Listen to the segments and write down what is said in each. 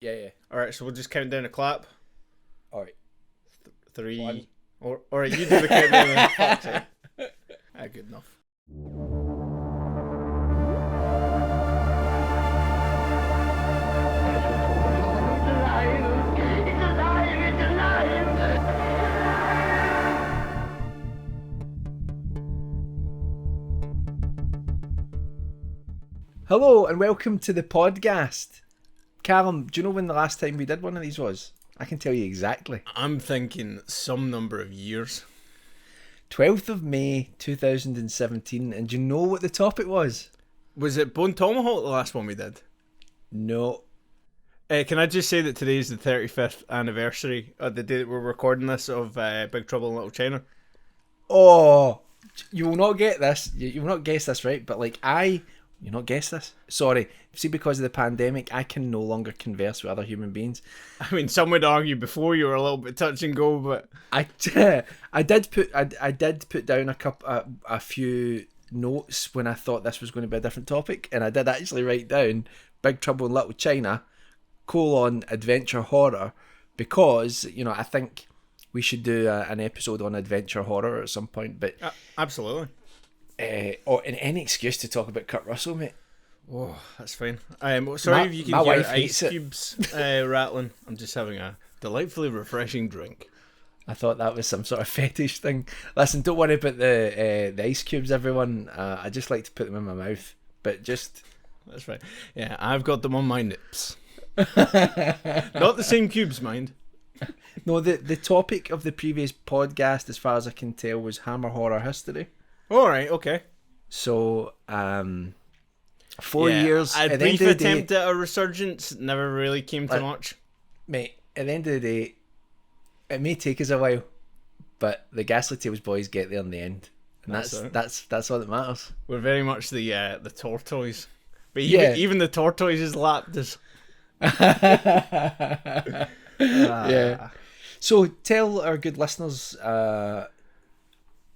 Yeah, yeah. Alright, so we'll just count down a clap. Alright. 3. One. Alright, you do the countdown then. Fuck's sake. Good enough. Hello and welcome to the Podghast. Calum, do you know when the last time we did one of these was? I can tell you exactly. I'm thinking some number of years. 12th of May 2017, and do you know what the topic was? Was it Bone Tomahawk, the last one we did? No. Can I just say that today is the 35th anniversary of the day that we're recording this of Big Trouble in Little China? Oh, you will not get this. You will not guess this, right? But you not guess this? Sorry. See, because of the pandemic, I can no longer converse with other human beings. I mean, some would argue before you were a little bit touch and go, but I did put down a few notes when I thought this was going to be a different topic, and I did actually write down Big Trouble in Little China : adventure horror, because I think we should do an episode on adventure horror at some point. But absolutely. Or any excuse to talk about Kurt Russell, mate. Oh, that's fine. Sorry if you can hear ice cubes rattling. I'm just having a delightfully refreshing drink. I thought that was some sort of fetish thing. Listen, don't worry about the ice cubes, everyone. I just like to put them in my mouth. But just... That's right. Yeah, I've got them on my nips. Not the same cubes, mind. No, the topic of the previous podcast, as far as I can tell, was Hammer Horror History. Alright, okay. So, 4 years. A brief attempt at a resurgence never really came to much. Mate, at the end of the day, it may take us a while, but the Ghastly Tales boys get there in the end. And that's all that matters. We're very much the tortoise. But even the tortoises lapped us. Yeah. So tell our good listeners, how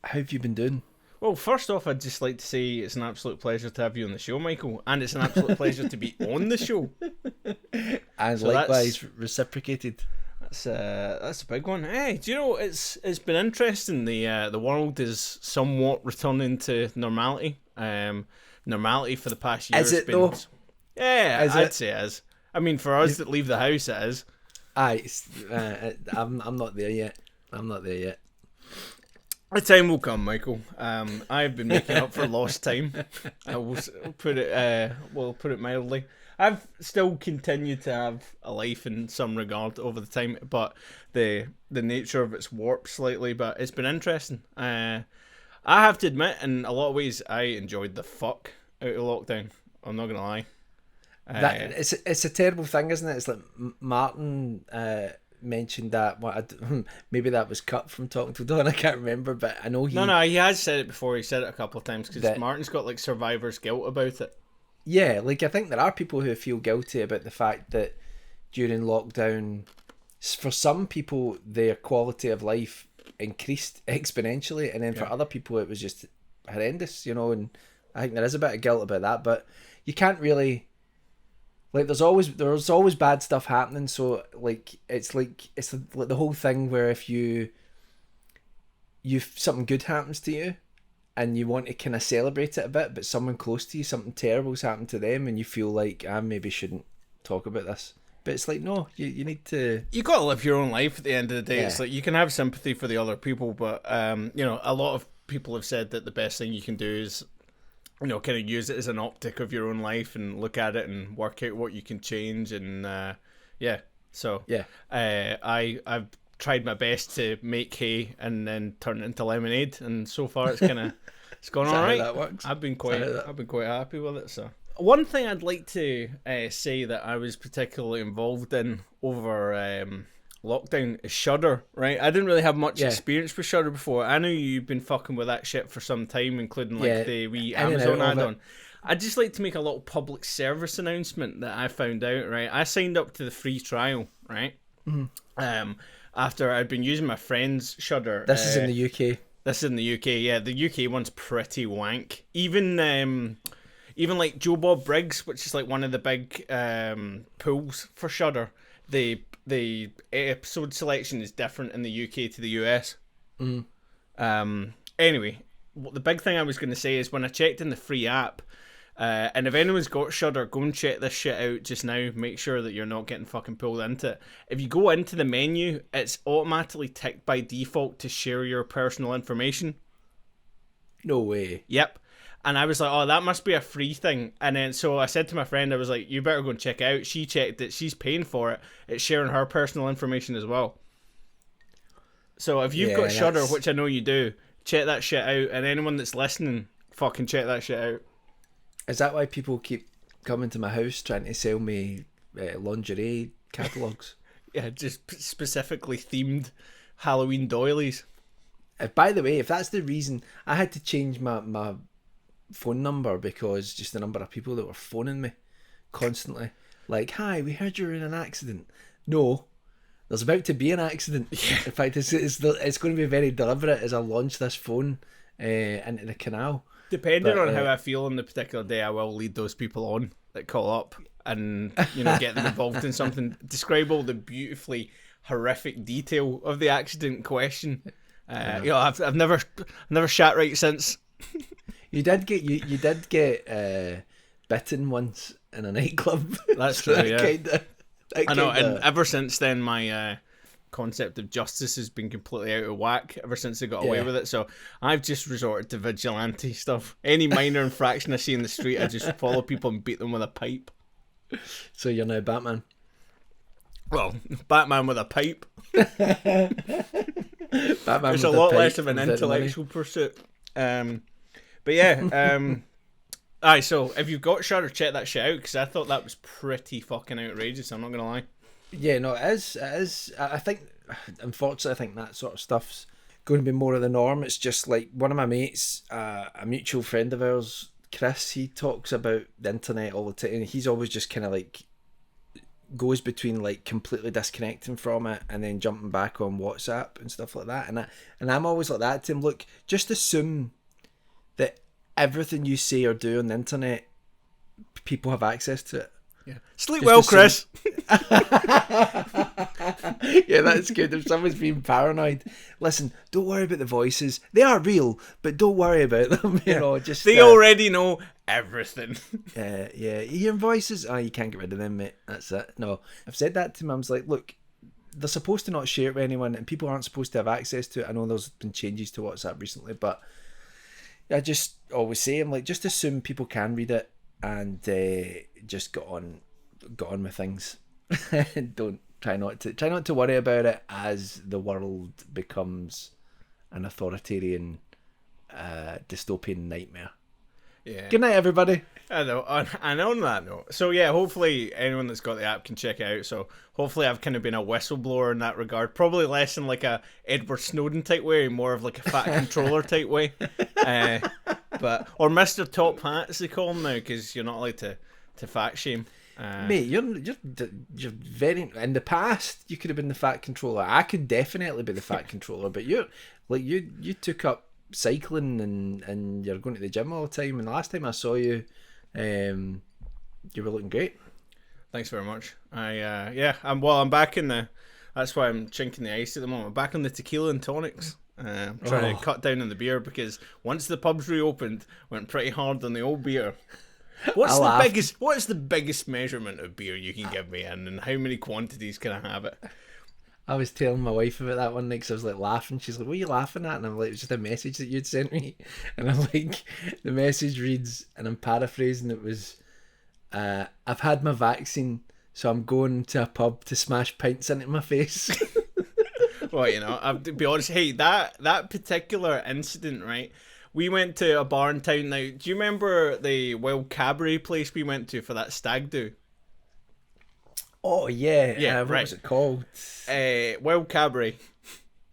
have you been doing? Well, first off, I'd just like to say it's an absolute pleasure to have you on the show, Michael, and it's an absolute pleasure to be on the show. And so likewise, reciprocated. That's a big one. Hey, do you know it's been interesting? The world is somewhat returning to normality. Normality for the past year. Is it though? Yeah, I'd say it is. I mean, for us that leave the house, it is. I'm not there yet. The time will come, Michael. I've been making up for lost time. I will put it mildly. I've still continued to have a life in some regard over the time, but the nature of it's warped slightly. But it's been interesting. I have to admit, in a lot of ways, I enjoyed the fuck out of lockdown. I'm not gonna lie. It's a terrible thing, isn't it? It's like Martin mentioned that. Maybe that was cut from Talking to Dawn. I can't remember, but I know he. No, he has said it before. He said it a couple of times because Martin's got like survivor's guilt about it. Yeah, like I think there are people who feel guilty about the fact that during lockdown, for some people, their quality of life increased exponentially, and then for other people, it was just horrendous. And I think there is a bit of guilt about that, but you can't really. Like there's always bad stuff happening, so it's like the whole thing where if you something good happens to you and you want to kind of celebrate it a bit, but someone close to you, something terrible's happened to them, and you feel like I maybe shouldn't talk about this. But it's like, no, you need to. You got to live your own life at the end of the day. Yeah. It's like you can have sympathy for the other people, but a lot of people have said that the best thing you can do is kind of use it as an optic of your own life and look at it and work out what you can change. And I've tried my best to make hay and then turn it into lemonade, and so far it's gone all right. That works? I've been quite happy with it. So one thing I'd like to say that I was particularly involved in over lockdown is Shudder, right? I didn't really have much experience with Shudder before. I know you've been fucking with that shit for some time, including the wee Amazon add-on. I'd just like to make a little public service announcement that I found out, right? I signed up to the free trial, right? Mm-hmm. After I'd been using my friend's Shudder. This is in the UK. This is in the UK, yeah. The UK one's pretty wank. Even even like Joe Bob Briggs, which is like one of the big pools for Shudder, the episode selection is different in the UK to the US. Anyway, the big thing I was going to say is when I checked in the free app, and if anyone's got Shudder, go and check this shit out just now. Make sure that you're not getting fucking pulled into it. If you go into the menu, it's automatically ticked by default to share your personal information. No way. Yep. And I was like, oh, that must be a free thing. And then so I said to my friend, I was like, you better go and check it out. She checked it. She's paying for it. It's sharing her personal information as well. So if you've got Shudder, which I know you do, check that shit out. And anyone that's listening, fucking check that shit out. Is that why people keep coming to my house trying to sell me lingerie catalogues? Yeah, just specifically themed Halloween doilies. By the way, if that's the reason, I had to change my phone number because just the number of people that were phoning me constantly. Like, hi, we heard you were in an accident. No, there's about to be an accident. Yeah. In fact, it's going to be very deliberate as I launch this phone into the canal. Depending on how I feel on the particular day, I will lead those people on that call up and, you know, get them involved in something. Describe all the beautifully horrific detail of the accident in question. You know, I've never shat right since. You did get bitten once in a nightclub. That's true. Yeah. I know, and and ever since then, my concept of justice has been completely out of whack. Ever since I got away with it, so I've just resorted to vigilante stuff. Any minor infraction I see in the street, I just follow people and beat them with a pipe. So you're now Batman. Well, Batman with a pipe. Batman. It's a lot less of an intellectual pursuit. But yeah, aye. So if you've got Shudder, check that shit out because I thought that was pretty fucking outrageous. I'm not gonna lie. Yeah, no, it is. It is. I think, unfortunately, I think that sort of stuff's going to be more of the norm. It's just like one of my mates, a mutual friend of ours, Chris. He talks about the internet all the time, and he's always just kind of like goes between like completely disconnecting from it and then jumping back on WhatsApp and stuff like that. And I'm always like that to him. Look, just assume that everything you say or do on the internet, people have access to it. Yeah. Sleep well, Chris. Yeah, that's good. If someone's being paranoid, listen, don't worry about the voices. They are real, but don't worry about them. You know, just they already know everything. Yeah, you hear voices? Oh, you can't get rid of them, mate. That's it. No, I've said that to him. I was like, look, they're supposed to not share it with anyone, and people aren't supposed to have access to it. I know there's been changes to WhatsApp recently, but I just always say, I'm like, just assume people can read it and just got on with things. Don't try not to worry about it as the world becomes an authoritarian dystopian nightmare. Yeah. Good night, everybody. I know. And on that note, so yeah, hopefully anyone that's got the app can check it out. So hopefully I've kind of been a whistleblower in that regard. Probably less in like a Edward Snowden type way, more of like a fat controller type way. But or Mr. Top Hat as they call him now, because you're not allowed to fat shame. Mate, you're very. In the past, you could have been the fat controller. I could definitely be the fat controller, but you took up cycling and you're going to the gym all the time. And the last time I saw you, you were looking great. Thanks very much. I'm back in the. That's why I'm chinking the ice at the moment. I'm back on the tequila and tonics. I'm trying to cut down on the beer because once the pubs reopened, went pretty hard on the old beer. What is the biggest measurement of beer you can give me, and how many quantities can I have it? I was telling my wife about that one night because I was like laughing. She's like, "What are you laughing at?" And I'm like, "It's just a message that you'd sent me." And I'm like, the message reads, and I'm paraphrasing. It was, "I've had my vaccine, so I'm going to a pub to smash pints into my face." Well, you know, I've to be honest. Hey, that particular incident, right? We went to a bar in town. Now, do you remember the Wild Cabaret place we went to for that stag do? Oh, yeah. Yeah, what right. was it called? Wild Cabaret.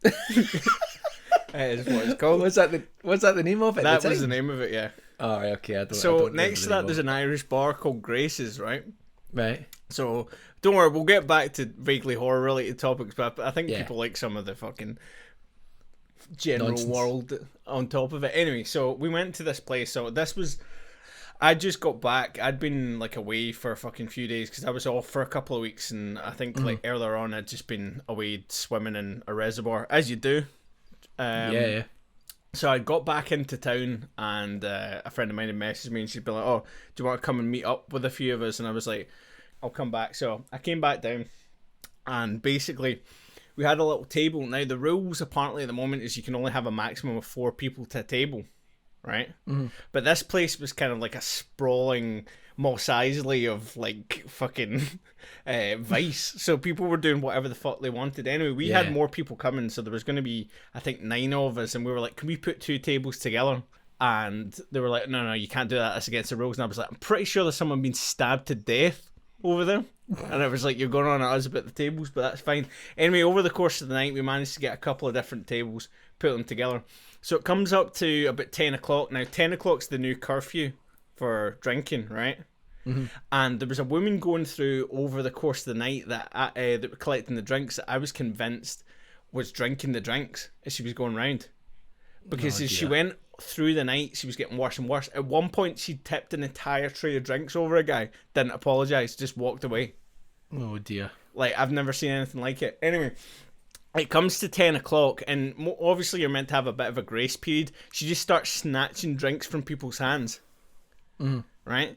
Is what it's called. Was that the name of it? That was the name of it, yeah. Oh, right, okay. I So don't next to that, there's an Irish bar called Grace's, right? Right. So don't worry, we'll get back to vaguely horror-related topics, but I think people like some of the fucking general nonsense. World on top of it. Anyway, so we went to this place. So this was, I just got back. I'd been like away for a fucking few days because I was off for a couple of weeks, and I think like earlier on I'd just been away swimming in a reservoir, as you do. Yeah. So I got back into town, and a friend of mine had messaged me, and she'd be like, "Oh, do you want to come and meet up with a few of us?" And I was like, "I'll come back." So I came back down, and basically we had a little table. Now the rules apparently at the moment is you can only have a maximum of 4 people to a table. Right? Mm-hmm. But this place was kind of like a sprawling Mos Eisley of like fucking Vice. So people were doing whatever the fuck they wanted. Anyway, we had more people coming, so there was going to be, I think, 9 of us, and we were like, can we put 2 tables together? And they were like, no, you can't do that. That's against the rules. And I was like, I'm pretty sure there's someone being stabbed to death over there. And I was like, you're going on at us about the tables, but that's fine. Anyway, over the course of the night, we managed to get a couple of different tables, put them together. So it comes up to about 10 o'clock. Now, 10 o'clock's the new curfew for drinking, right? Mm-hmm. And there was a woman going through over the course of the night that were collecting the drinks that I was convinced was drinking the drinks as she was going round. Because as she went through the night, she was getting worse and worse. At one point, she tipped an entire tray of drinks over a guy, didn't apologise, just walked away. Oh, dear. Like, I've never seen anything like it. Anyway, it comes to 10 o'clock, and obviously you're meant to have a bit of a grace period. She just starts snatching drinks from people's hands. Mm. Right?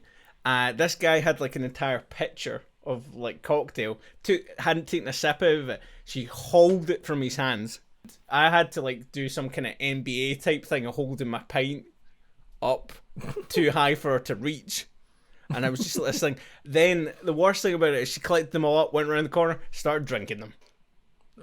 This guy had like an entire pitcher of like cocktail. Hadn't taken a sip out of it. She hauled it from his hands. I had to like do some kind of NBA type thing of holding my pint up too high for her to reach. And I was just listening. Then the worst thing about it is she collected them all up, went around the corner, started drinking them.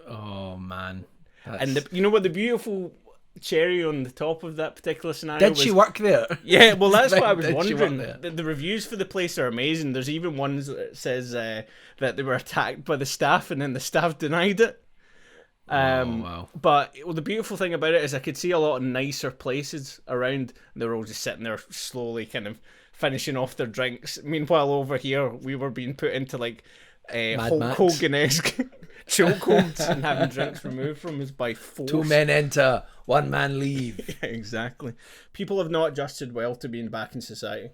Oh man! And you know what the beautiful cherry on the top of that particular scenario was? Did she work there? Yeah, well that's what I was wondering. The reviews for the place are amazing. There's even ones that says that they were attacked by the staff, and then the staff denied it. Wow. But the beautiful thing about it is I could see a lot of nicer places around. They were all just sitting there slowly kind of finishing off their drinks. Meanwhile, over here, we were being put into like Hulk Hogan-esque chokeholds and having drinks removed from us by force. 2 men enter, 1 man leave. Yeah, exactly. People have not adjusted well to being back in society.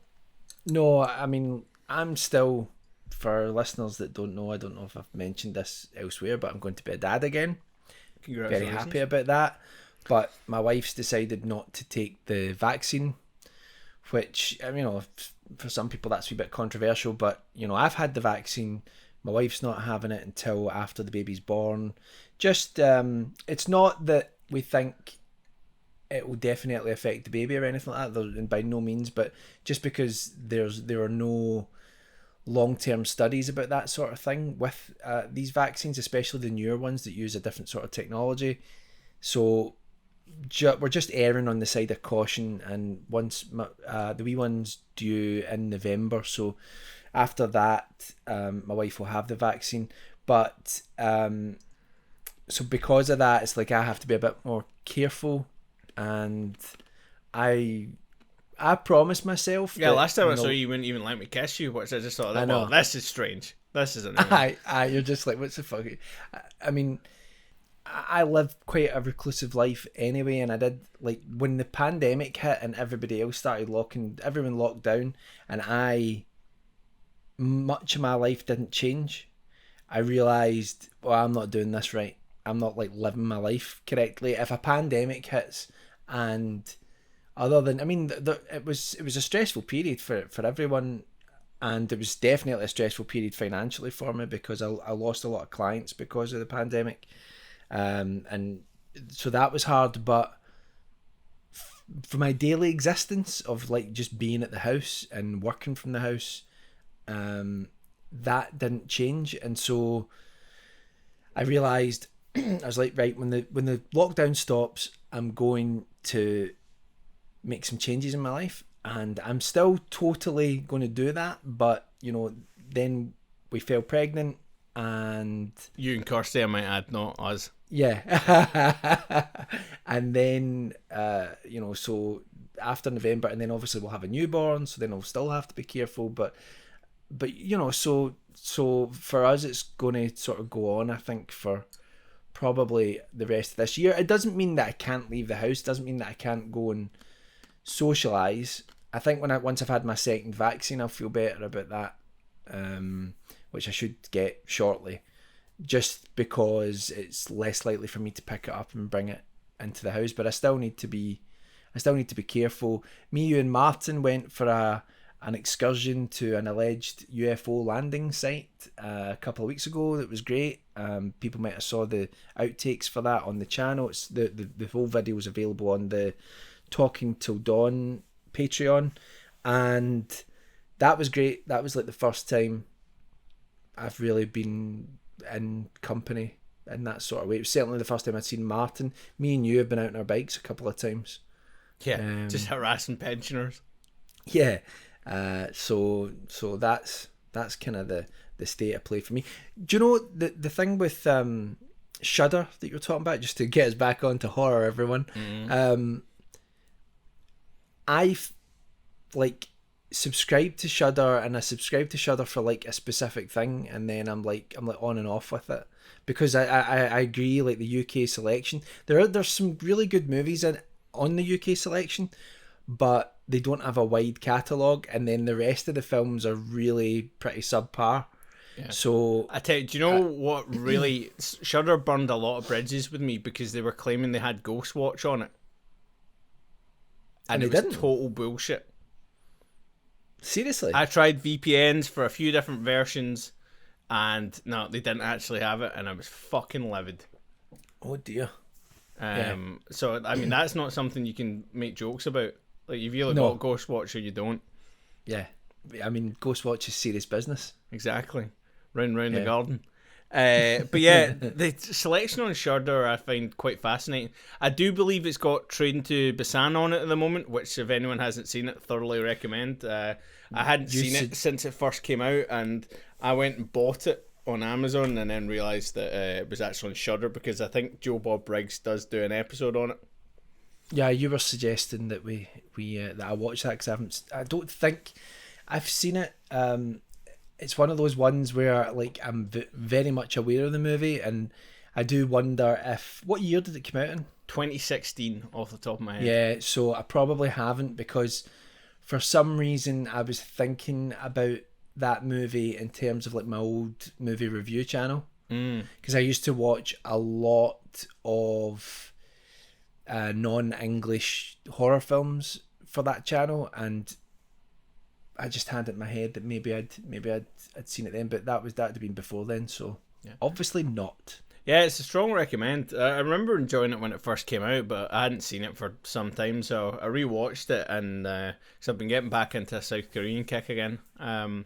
No, I mean, I'm still, for listeners that don't know, I don't know if I've mentioned this elsewhere, but I'm going to be a dad again. Very happy about that. But my wife's decided not to take the vaccine, which, you know, for some people that's a bit controversial, but, you know, I've had the vaccine. My wife's not having it until after the baby's born. Just, it's not that we think it will definitely affect the baby or anything like that, and by no means, but just because there are no long-term studies about that sort of thing with these vaccines, especially the newer ones that use a different sort of technology. So we're just erring on the side of caution, and once the wee one's due in November, so after that my wife will have the vaccine. But so because of that, it's like I have to be a bit more careful, and I promised myself. Yeah, last time I saw you wouldn't even let me kiss you, which I just thought, well, this is strange. This is annoying. You're just like, what's the fuck? I mean, I live quite a reclusive life anyway, and I did, like, when the pandemic hit and everybody else started everyone locked down, and much of my life didn't change. I realised, well, I'm not doing this right. I'm not, like, living my life correctly. If a pandemic hits, and other than, I mean, it was a stressful period for everyone, and it was definitely a stressful period financially for me because I lost a lot of clients because of the pandemic, and so that was hard. But for my daily existence of like just being at the house and working from the house, that didn't change, and so I realised I was like, right, when the lockdown stops, I'm going to make some changes in my life, and I'm still totally going to do that. But you know, then we fell pregnant, and you and Kirsty, I might add, not us. Yeah. And then you know, so after November, and then obviously we'll have a newborn, so then I'll still have to be careful, but you know, so for us it's going to sort of go on, I think, for probably the rest of this year. It doesn't mean that I can't leave the house, doesn't mean that I can't go and socialise, I think once I've had my second vaccine, I'll feel better about that, which I should get shortly, just because it's less likely for me to pick it up and bring it into the house. But I still need to be careful. Me, you, and Martin went for an excursion to an alleged UFO landing site a couple of weeks ago. That was great. People might have saw the outtakes for that on the channel. It's the whole video is available on the Talking Till Dawn Patreon, and that was great. That was like the first time I've really been in company in that sort of way. It was certainly the first time I'd seen Martin. Me and you have been out on our bikes a couple of times. Yeah, just harassing pensioners. Yeah. So that's kind of the state of play for me. Do you know the thing with Shudder that you're talking about, just to get us back onto horror, everyone? I've like subscribed to Shudder, and I subscribe to Shudder for like a specific thing, and then I'm like on and off with it, because I agree, like the UK selection, there's some really good movies on the UK selection, but they don't have a wide catalogue, and then the rest of the films are really pretty subpar. Yeah. So I tell you, do you know what really Shudder burned a lot of bridges with me, because they were claiming they had Ghostwatch on it, and it was total bullshit. Seriously? I tried VPNs for a few different versions, and no, they didn't actually have it, and I was fucking livid. Oh dear. So I mean, that's not something you can make jokes about. Like, you've either got Ghostwatch or you don't. Yeah, I mean, Ghostwatch is serious business. Exactly. Round the garden. But yeah, the selection on Shudder I find quite fascinating. I do believe it's got Train to Busan on it at the moment, which, if anyone hasn't seen it, thoroughly recommend. I hadn't seen it since it first came out, and I went and bought it on Amazon, and then realised that it was actually on Shudder, because I think Joe Bob Briggs does do an episode on it. Yeah, you were suggesting that we that I watch that, because I don't think I've seen it. It's one of those ones where like I'm very much aware of the movie, and I do wonder what year did it come out in? 2016, off the top of my head. Yeah, so I probably haven't, because for some reason I was thinking about that movie in terms of like my old movie review channel, because I used to watch a lot of non-English horror films for that channel, and I just had it in my head that maybe I'd seen it then, but that would have been before then, so yeah. Obviously not. Yeah, it's a strong recommend. I remember enjoying it when it first came out, but I hadn't seen it for some time, so I rewatched it, and because I've been getting back into a South Korean kick again. But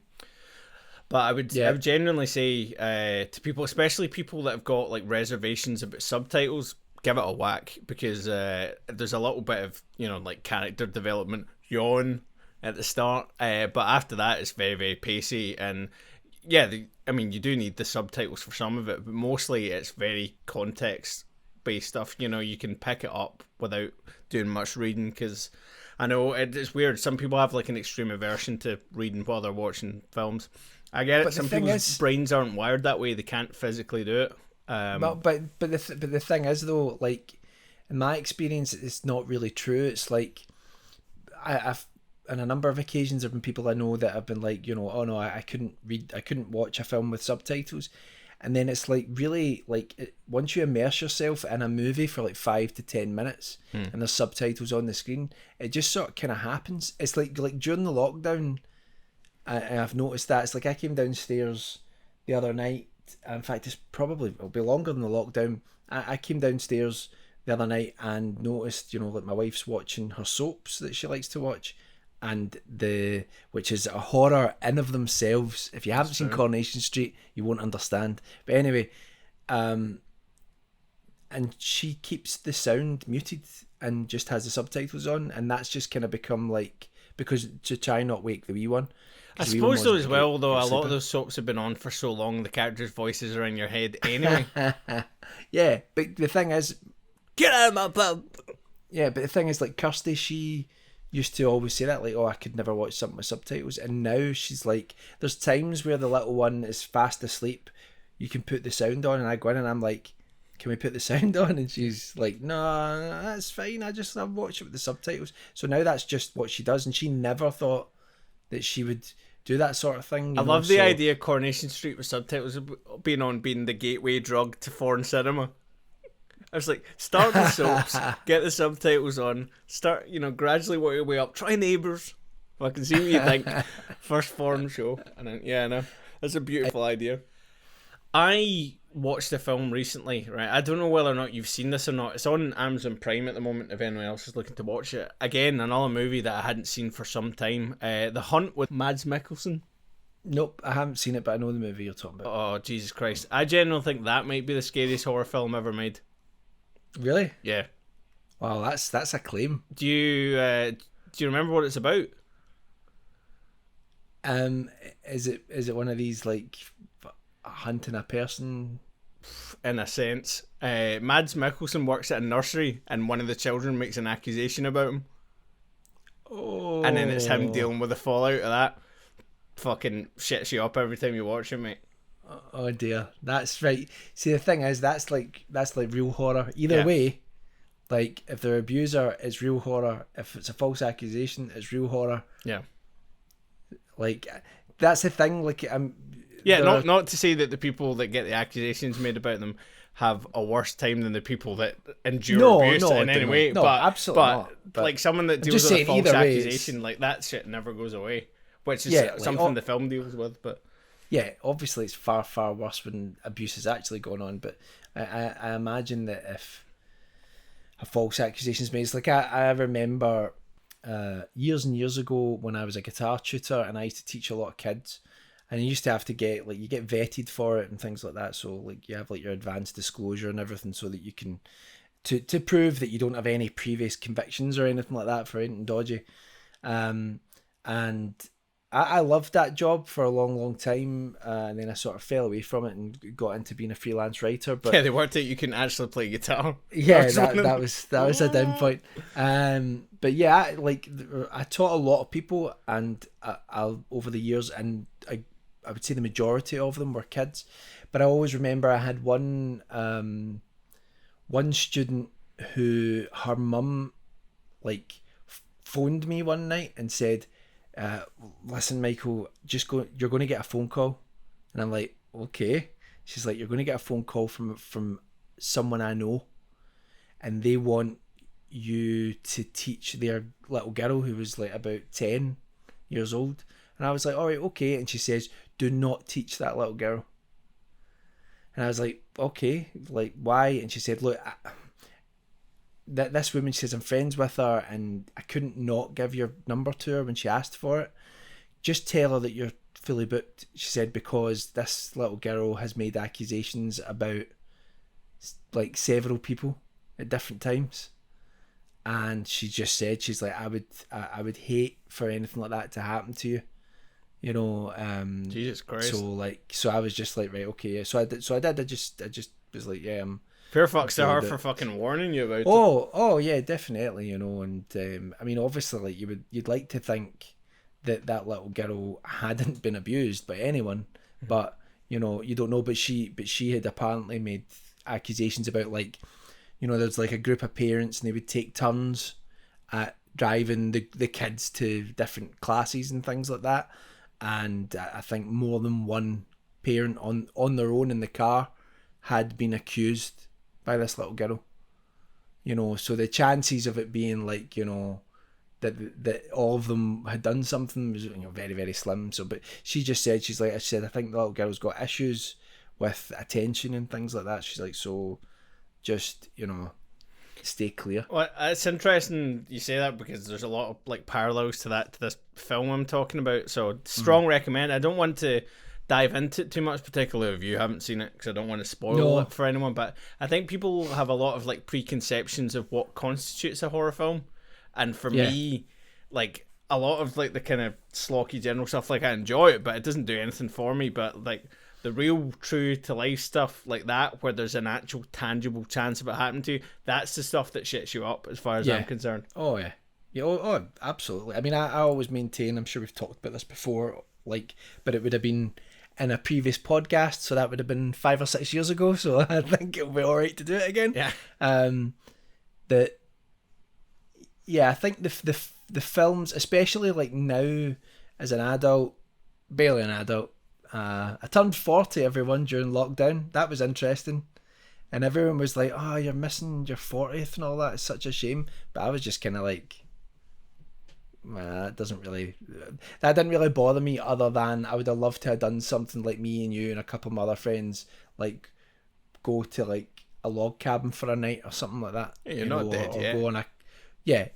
I would genuinely say to people, especially people that have got like reservations about subtitles, give it a whack, because there's a little bit of, like, character development yawn at the start, but after that it's very, very pacey, and yeah, you do need the subtitles for some of it, but mostly it's very context based stuff. You can pick it up without doing much reading, because I know it's weird, some people have like an extreme aversion to reading while they're watching films. I get it, but some people's brains aren't wired that way, they can't physically do it. But the thing is, though, like, in my experience, it's not really true. It's like I've on a number of occasions there have been people I know that have been like, oh no, I couldn't watch a film with subtitles, and then it's like really like once you immerse yourself in a movie for like 5 to 10 minutes and there's subtitles on the screen, it just sort of kind of happens. It's like during the lockdown, I've noticed that. It's like I came downstairs the other night. In fact, it'll be longer than the lockdown. I came downstairs the other night and noticed, like my wife's watching her soaps that she likes to watch, and which is a horror in of themselves. If you haven't seen Coronation Street, you won't understand. But anyway, and she keeps the sound muted and just has the subtitles on, and that's just kind of become like, because to try not wake the wee one. I suppose though as well, though, a lot of those soaps have been on for so long, the characters' voices are in your head anyway. Yeah, but the thing is, get out of my pub. Yeah, but the thing is, like, Kirsty, she used to always say that, like, oh, I could never watch something with subtitles, and now she's like, there's times where the little one is fast asleep, you can put the sound on, and I go in and I'm like, can we put the sound on? And she's like, no, that's fine. I'll watch it with the subtitles. So now that's just what she does. And she never thought that she would do that sort of thing. I love the idea of Coronation Street with subtitles being the gateway drug to foreign cinema. I was like, start the soaps, get the subtitles on, start, gradually work your way up. Try Neighbours. I can see what you think. First foreign show. And then, no, that's a beautiful idea. I watched the film recently, right? I don't know whether or not you've seen this or not. It's on Amazon Prime at the moment if anyone else is looking to watch it. Again, another movie that I hadn't seen for some time. The Hunt with Mads Mikkelsen. Nope, I haven't seen it, but I know the movie you're talking about. Oh, Jesus Christ. I genuinely think that might be the scariest horror film ever made. Really? Yeah. Wow, that's a claim. Do you remember what it's about? Is it one of these like hunting a person? In a sense, Mads Mikkelsen works at a nursery, and one of the children makes an accusation about him. Oh. And then it's him dealing with the fallout of that. Fucking shits you up every time you watch it, mate. Oh dear, that's right. See, the thing is, that's like real horror. Either way, like if they're abuser, it's real horror. If it's a false accusation, it's real horror. Yeah. Like that's the thing. Like not to say that the people that get the accusations made about them have a worse time than the people that endure abuse in any way. No, absolutely not. But like someone that deals with a false accusation, like that shit never goes away. Which is something the film deals with, but yeah, obviously it's far, far worse when abuse is actually going on. But I imagine that if a false accusation is made, it's like I remember years and years ago when I was a guitar tutor and I used to teach a lot of kids, and you used to have to get you get vetted for it and things like that. So like you have like your advanced disclosure and everything, so that you can to prove that you don't have any previous convictions or anything like that for anything dodgy. And I loved that job for a long, long time, and then I sort of fell away from it and got into being a freelance writer. But yeah, they worked out you can actually play guitar. Yeah, that was a down point. But yeah, I taught a lot of people, and I over the years, and I would say the majority of them were kids. But I always remember I had one student who her mum phoned me one night and said, listen, Michael, you're going to get a phone call. And I'm like, okay. She's like, you're going to get a phone call from someone I know, and they want you to teach their little girl who was like about 10 years old. And I was like, all right, okay. And she says, do not teach that little girl. And I was like, okay, like why? And she said, look, this woman, she says, I'm friends with her, and I couldn't not give your number to her when she asked for it. Just tell her that you're fully booked, she said, because this little girl has made accusations about like several people at different times. And she just said, she's like, I would hate for anything like that to happen to you. You know, Jesus Christ. So I was just like, right, okay. Yeah. So I did. I just was like, yeah, fair fucks to her for fucking warning you about it. Oh yeah, definitely, you know. And I mean, obviously, like you'd like to think that little girl hadn't been abused by anyone, but you know, you don't know. But she had apparently made accusations about, like, you know, there's like a group of parents and they would take turns at driving the kids to different classes and things like that. And I think more than one parent on their own in the car had been accused by this little girl. You know, so the chances of it being like, you know, that all of them had done something was, you know, very, very slim. So, but she just said, she said, I think the little girl's got issues with attention and things like that. She's like, so just, you know, stay clear. Well, it's interesting you say that, because there's a lot of like parallels to this film I'm talking about. So strong recommend. I don't want to dive into it too much, particularly if you haven't seen it, because I don't want to spoil it for anyone. But I think people have a lot of like preconceptions of what constitutes a horror film, and for me, like a lot of like the kind of schlocky general stuff, like I enjoy it, but it doesn't do anything for me. But like the real true to life stuff like that, where there's an actual tangible chance of it happening to you, that's the stuff that shits you up as far as I'm concerned. Oh yeah. Yeah, oh, absolutely. I mean, I always maintain, I'm sure we've talked about this before, like, but it would have been in a previous podcast, so that would have been 5 or 6 years ago. So I think it'll be all right to do it again. Yeah. I think the films, especially like now as an adult, barely an adult. I turned 40, everyone, during lockdown. That was interesting. And everyone was like, oh, you're missing your 40th and all that. It's such a shame. But I was just kind of like, that didn't really bother me, other than I would have loved to have done something like me and you and a couple of my other friends, like go to like a log cabin for a night or something like that. Yeah, you're not dead yet. Go on a, yeah.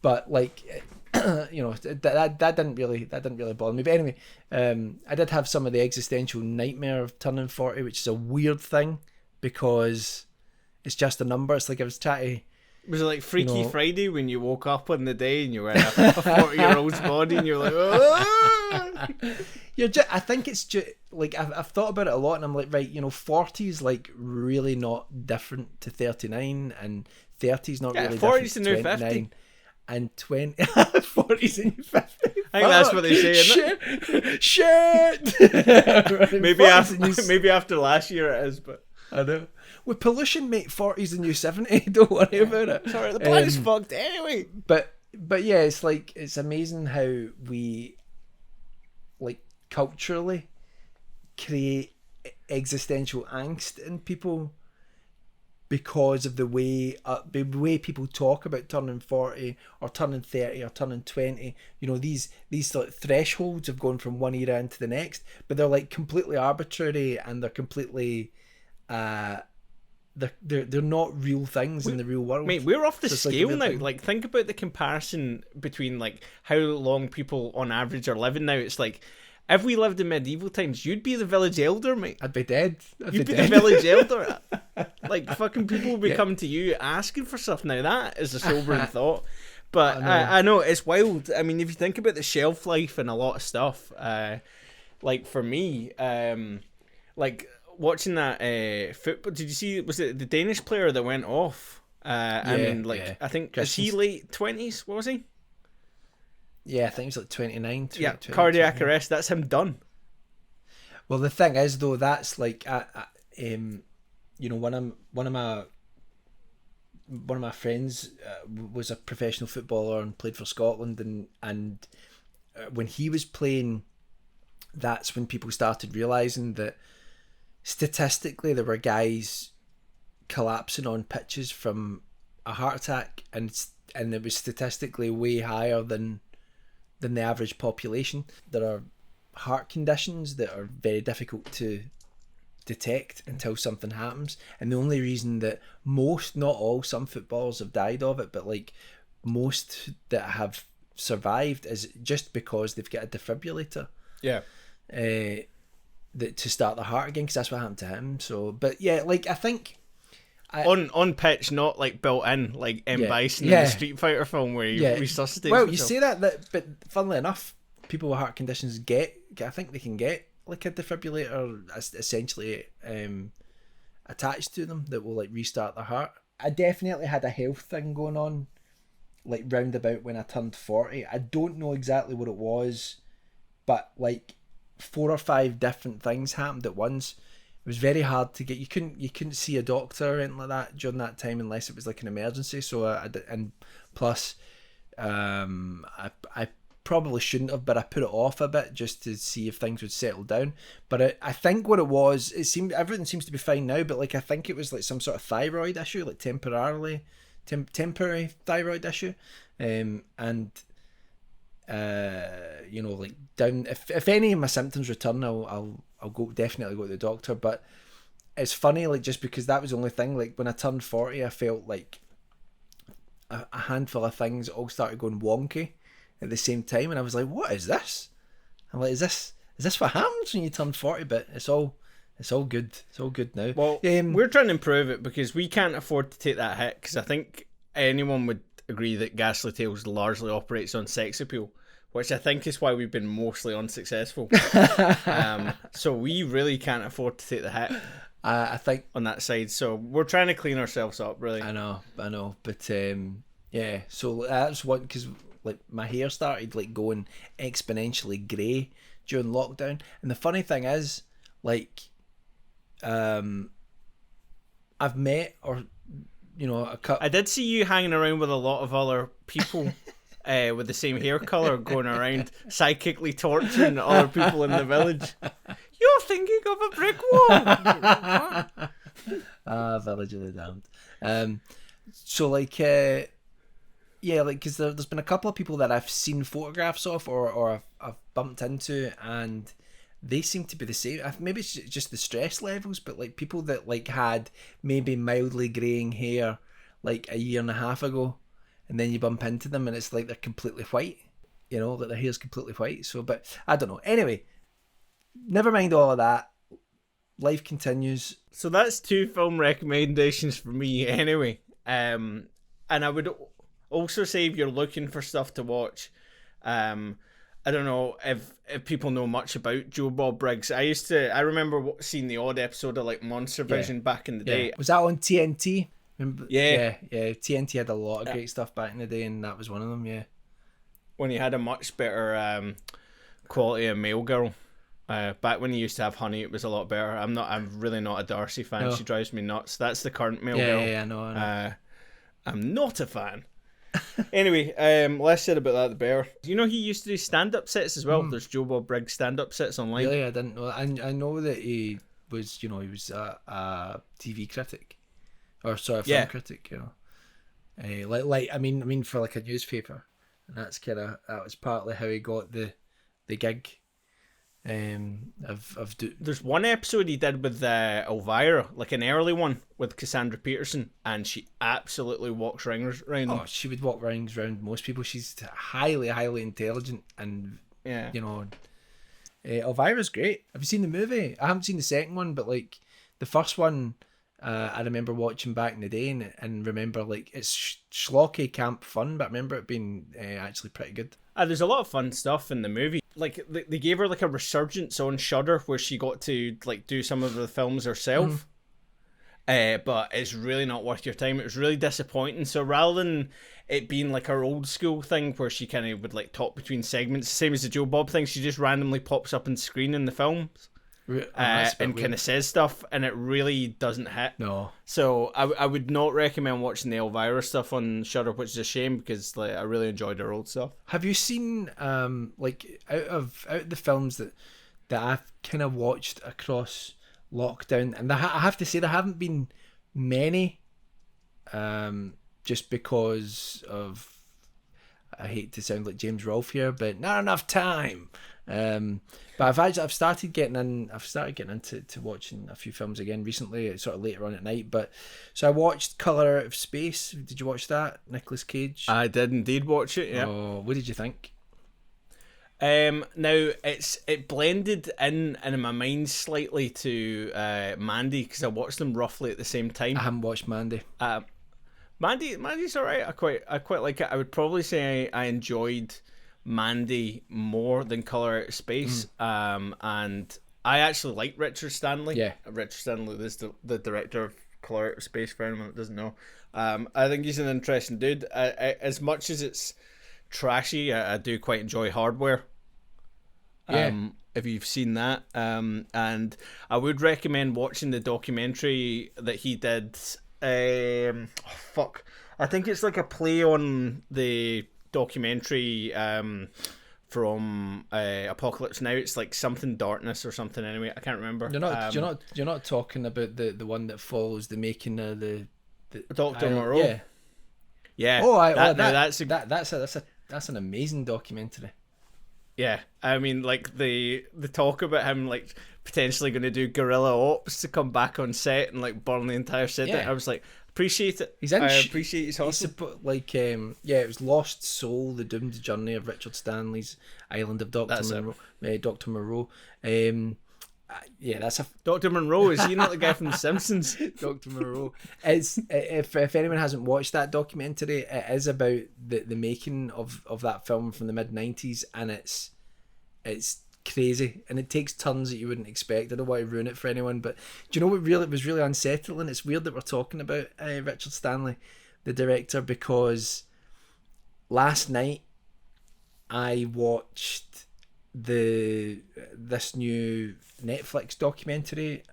But like, that didn't really bother me. But anyway, I did have some of the existential nightmare of turning 40, which is a weird thing because it's just a number. It's like I was trying to. Was it like Freaky Friday when you woke up on the day and you were in a 40-year-old's body and you're like, oh! I think it's just like I've thought about it a lot, and I'm like, right, 40 is like really not different to 39, and 30 is not really 40's different to 29. 50. And 20, 40's in 50. I think that's what they say, isn't it? Shit! Right, maybe after last year it is, but I know. With pollution, mate, 40's the new 70. Don't worry about it. Sorry, the planet's fucked anyway. But yeah, it's like, it's amazing how we, like, culturally create existential angst in people because of the way people talk about turning 40 or turning 30 or turning 20. These sort of thresholds of going from one era into the next, but they're like completely arbitrary, and they're completely they're not real things in the real world. Mate, we're off the scale now. Like, think about the comparison between like how long people on average are living now. It's like, if we lived in medieval times, you'd be the village elder, mate. I'd be dead. You'd be the village elder. Like, fucking people would be coming to you asking for stuff now. That is a sobering thought. But I know, it's wild. I mean, if you think about the shelf life and a lot of stuff, like for me, like watching that football, did you see, was it the Danish player that went off? I think, is he late 20s? What was he? Yeah, I think it was like 29. Yeah, cardiac arrest. That's him done. Well, the thing is, though, that's like, one of my friends was a professional footballer and played for Scotland, and when he was playing, that's when people started realising that statistically there were guys collapsing on pitches from a heart attack, and it was statistically way higher than the average population. There are heart conditions that are very difficult to detect until something happens, and the only reason that not all, some footballers have died of it, but like most that have survived is just because they've got a defibrillator. Yeah. To start the heart again, because that's what happened to him. So, but yeah, like I think on pitch, not like built in, like M. Bison in the Street Fighter film where he resuscitates. Well, you say that, but funnily enough, people with heart conditions I think they can get like a defibrillator essentially attached to them that will like restart their heart. I definitely had a health thing going on like round about when I turned 40. I don't know exactly what it was, but like 4 or 5 different things happened at once. It was very hard to get. You couldn't see a doctor or anything like that during that time unless it was like an emergency. So I probably shouldn't have, but I put it off a bit just to see if things would settle down. But I think what it was, everything seems to be fine now, but like I think it was like some sort of thyroid issue, like temporary thyroid issue, like down. If any of my symptoms return, I'll definitely go to the doctor. But it's funny, like just because that was the only thing. Like when I turned 40, I felt like a handful of things all started going wonky at the same time, and I was like, "What is this?" I'm like, "Is this what happens when you turn 40?" But it's all good. It's all good now. Well, we're trying to improve it because we can't afford to take that hit. Because I think anyone would agree that Ghastly Tales largely operates on sex appeal, which I think is why we've been mostly unsuccessful. So we really can't afford to take the hit. I think on that side, so we're trying to clean ourselves up. Really, I know, but yeah. So that's what, because like my hair started like going exponentially grey during lockdown. And the funny thing is, like, I've met, or I did see you hanging around with a lot of other people with the same hair colour, going around psychically torturing other people in the village. You're thinking of a brick wall. Village of the Damned. So like, yeah, like, because there's been a couple of people that I've seen photographs of, or I've bumped into, and they seem to be the same. Maybe it's just the stress levels, but like people that like had maybe mildly greying hair like a year and a half ago, and then you bump into them and it's like they're completely white, that their hair's completely white. So, but I don't know. Anyway, never mind all of that. Life continues. So that's 2 film recommendations for me anyway. And I would also say, if you're looking for stuff to watch, I don't know if people know much about Joe Bob Briggs. I remember seeing the odd episode of like Monster Vision back in the day. Was that on TNT? Remember? Yeah. TNT had a lot of great stuff back in the day, and that was one of them. Yeah. When he had a much better quality of Male Girl. Back when he used to have Honey, it was a lot better. I'm really not a Darcy fan. No. She drives me nuts. That's the current Male Girl. Yeah, I know. I'm not a fan. Anyway, less said about that, the better. He used to do stand-up sets as well. There's Joe Bob Briggs stand-up sets online. Really, I didn't know. I know that he was, he was a TV critic, or sorry, a film critic. I mean, for like a newspaper, and that was partly how he got the gig. There's one episode he did with Elvira, like an early one with Cassandra Peterson, and she absolutely walks rings around them. Oh, she would walk rings around most people. She's highly, highly intelligent, and Elvira's great. Have you seen the movie? I haven't seen the second one, but like the first one, I remember watching back in the day, and remember like it's schlocky camp fun, but I remember it being actually pretty good. There's a lot of fun stuff in the movie. Like they gave her like a resurgence on Shudder where she got to like do some of the films herself. But it's really not worth your time. It was really disappointing. So rather than it being like her old school thing where she kind of would like talk between segments, same as the Joe Bob thing, she just randomly pops up on screen in the films. And kind of says stuff, and it really doesn't hit. No. So I would not recommend watching the Elvira stuff on Shudder, which is a shame because like I really enjoyed her old stuff. Have you seen like out of the films that I've kind of watched across lockdown, and I have to say there haven't been many, just because of, I hate to sound like James Rolfe here, but not enough time. But I've started getting into watching a few films again recently, sort of later on at night. But so I watched Colour Out of Space. Did you watch that? Nicolas Cage. I did indeed watch it. Yeah. Oh, what did you think? Now it blended in my mind slightly to Mandy because I watched them roughly at the same time. I haven't watched Mandy. Mandy's alright. I quite like it. I would probably say I enjoyed Mandy more than Colour Out of Space. And I actually like Richard Stanley. Yeah, Richard Stanley is the director of Colour Out of Space, for anyone that doesn't know. I think he's an interesting dude. As much as it's trashy, I do quite enjoy Hardware. If you've seen that, and I would recommend watching the documentary that he did. I think it's like a play on the documentary from Apocalypse Now. It's like something Darkness or something. Anyway, I can't remember. You're not talking about the one that follows the making of the Dr. Moreau. Yeah. That's an amazing documentary. Yeah, I mean, like the talk about him like potentially going to do guerrilla ops to come back on set and like burn the entire set. Yeah. I was like, appreciate it. I appreciate his hustle. It was Lost Soul: The Doomed Journey of Richard Stanley's Island of Dr. Moreau. That's a Dr. Monroe. Is he not the guy from The Simpsons? Dr. Moreau. If anyone hasn't watched that documentary, it is about the making of that film from the mid-90s, and it's crazy, and it takes turns that you wouldn't expect. I don't want to ruin it for anyone, but do you know what was really unsettling? It's weird that we're talking about Richard Stanley, the director, because last night I watched this new Netflix documentary,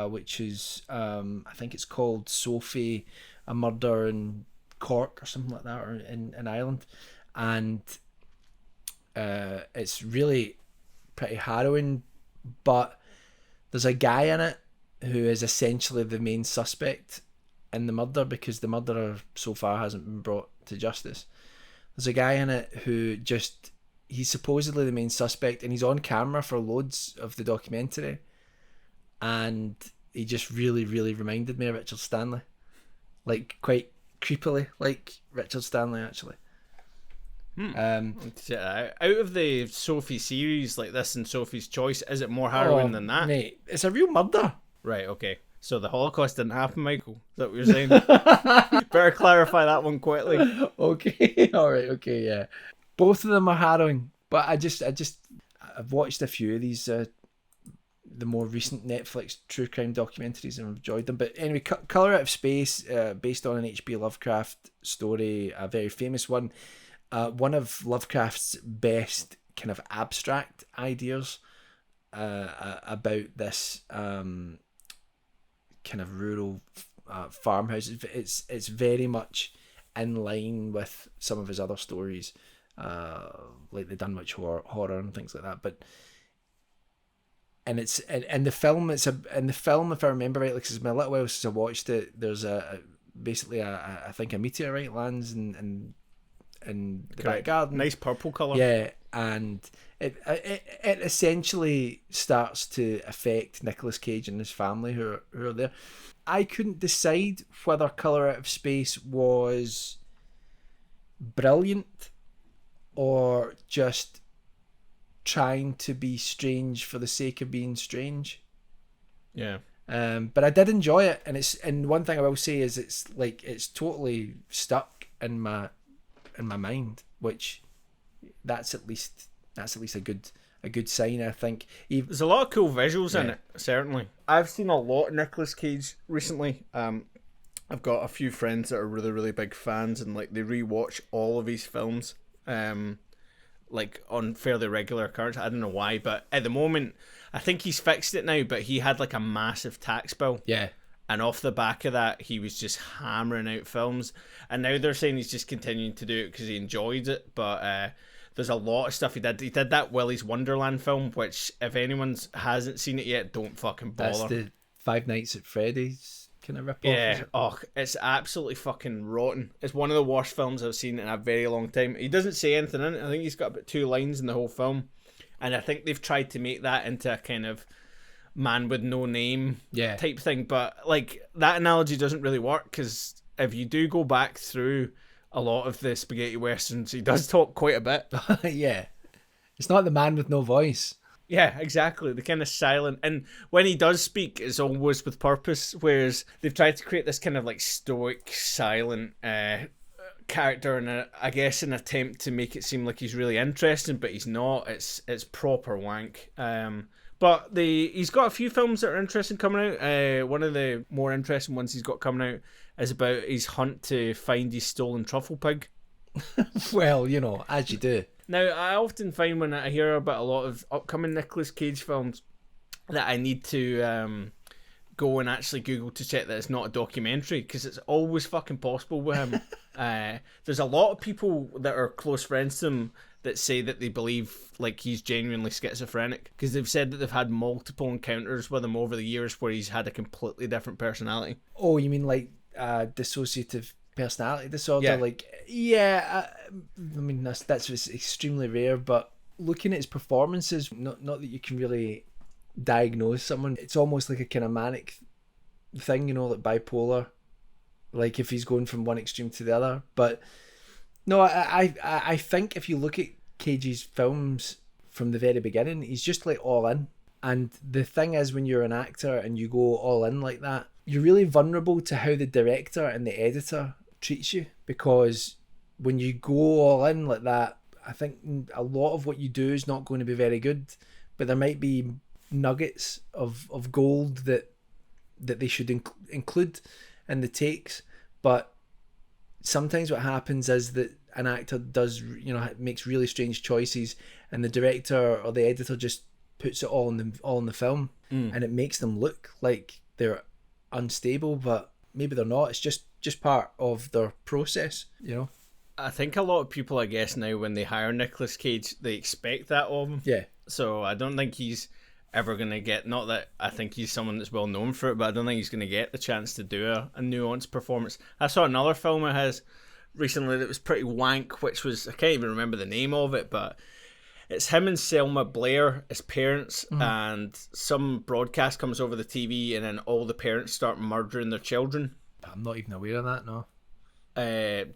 which is I think it's called Sophie, a Murder in Cork or something like that, or in Ireland, and it's really pretty harrowing. But there's a guy in it who is essentially the main suspect in the murder, because the murderer so far hasn't been brought to justice. There's a guy in it who he's supposedly the main suspect, and he's on camera for loads of the documentary, and he just really, really reminded me of Richard Stanley, like quite creepily like Richard Stanley actually. Out of the Sophie series like this and Sophie's Choice, is it more harrowing than that? Mate, it's a real murder. Right, okay. So the Holocaust didn't happen, Michael? Is that what you're saying? Better clarify that one quickly. Okay, alright, okay, yeah. Both of them are harrowing, but I've watched a few of these, the more recent Netflix true crime documentaries, and I've enjoyed them. But anyway, Colour Out of Space, based on an H.P. Lovecraft story, a very famous one. One of Lovecraft's best kind of abstract ideas about this kind of rural farmhouse. It's very much in line with some of his other stories, like the Dunwich horror and things like that. But it's in the film. If I remember right, because it's been a little while since I watched it. There's basically I think a meteorite lands in the back garden. Nice purple colour. Yeah, and it essentially starts to affect Nicolas Cage and his family who are there. I couldn't decide whether Colour Out of Space was brilliant or just trying to be strange for the sake of being strange. Yeah. But I did enjoy it, and one thing I will say is it's totally stuck in my mind, which that's at least a good sign, I think. There's a lot of cool visuals in it, certainly. I've seen a lot of Nicolas Cage recently. I've got a few friends that are really, really big fans, and like they rewatch all of his films, like on fairly regular occurrence. I don't know why, but at the moment, I think he's fixed it now. But he had like a massive tax bill. Yeah. And off the back of that, he was just hammering out films. And now they're saying he's just continuing to do it because he enjoyed it. But there's a lot of stuff he did. He did that Willy's Wonderland film, which if anyone hasn't seen it yet, don't fucking bother. That's the Five Nights at Freddy's kind of rip-off. Yeah, it's absolutely fucking rotten. It's one of the worst films I've seen in a very long time. He doesn't say anything in it. I think he's got about 2 lines in the whole film. And I think they've tried to make that into a kind of man with no name type thing, but like that analogy doesn't really work, because if you do go back through a lot of the spaghetti westerns, he does talk quite a bit. Yeah, it's not the man with no voice. Yeah, exactly. The kind of silent, and when he does speak, it's always with purpose, whereas they've tried to create this kind of like stoic, silent character, and I guess an attempt to make it seem like he's really interesting, but he's not. It's proper wank. But he's got a few films that are interesting coming out. One of the more interesting ones he's got coming out is about his hunt to find his stolen truffle pig. Well, you know, as you do. Now, I often find when I hear about a lot of upcoming Nicolas Cage films that I need to go and actually Google to check that it's not a documentary, because it's always fucking possible with him. There's a lot of people that are close friends to him that say that they believe like he's genuinely schizophrenic, because they've said that they've had multiple encounters with him over the years where he's had a completely different personality. Oh, you mean like dissociative personality disorder? Yeah. Like, yeah, I mean that's extremely rare, but looking at his performances, not that you can really diagnose someone. It's almost like a kind of manic thing, you know, like bipolar, like if he's going from one extreme to the other. But no, I think if you look at Cage's films from the very beginning, he's just like all in. And the thing is, when you're an actor and you go all in like that, you're really vulnerable to how the director and the editor treats you, because when you go all in like that, I think a lot of what you do is not going to be very good, but there might be nuggets of gold that they should include in the takes. But sometimes what happens is that an actor does, you know, makes really strange choices, and the director or the editor just puts it all in the film, and it makes them look like they're unstable, but maybe they're not. It's just part of their process, you know. I think a lot of people, I guess, now when they hire Nicolas Cage, they expect that of him. Yeah. So I don't think he's ever going to get, not that I think he's someone that's well known for it, but I don't think he's going to get the chance to do a nuanced performance. I saw another film of his recently that was pretty wank, which was, I can't even remember the name of it, but it's him and Selma Blair as parents, and some broadcast comes over the TV, and then all the parents start murdering their children. I'm not even aware of that, no.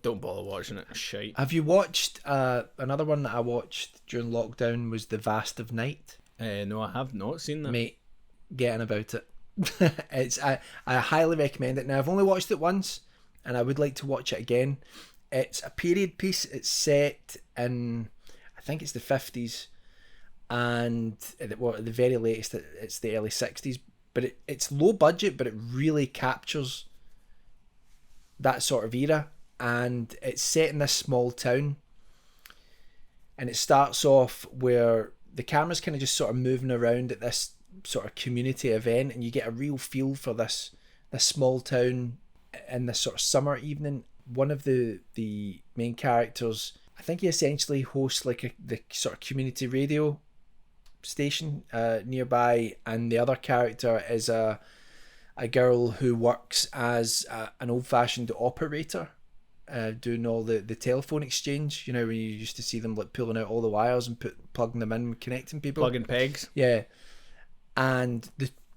Don't bother watching it. Shite. Have you watched another one that I watched during lockdown was The Vast of Night? No, I have not seen that. Mate, get in about it. I highly recommend it. Now, I've only watched it once, and I would like to watch it again. It's a period piece. It's set in, I think it's the 50s, and at the very latest, it's the early 60s. But it's low budget, but it really captures that sort of era, and it's set in this small town, and it starts off where the camera's kind of just sort of moving around at this sort of community event, and you get a real feel for this small town in this sort of summer evening. One of the main characters, I think he essentially hosts like the sort of community radio station nearby, and the other character is a girl who works as an old-fashioned operator, doing all the telephone exchange, you know, when you used to see them like pulling out all the wires and plugging them in, connecting people, plugging pegs. Yeah. And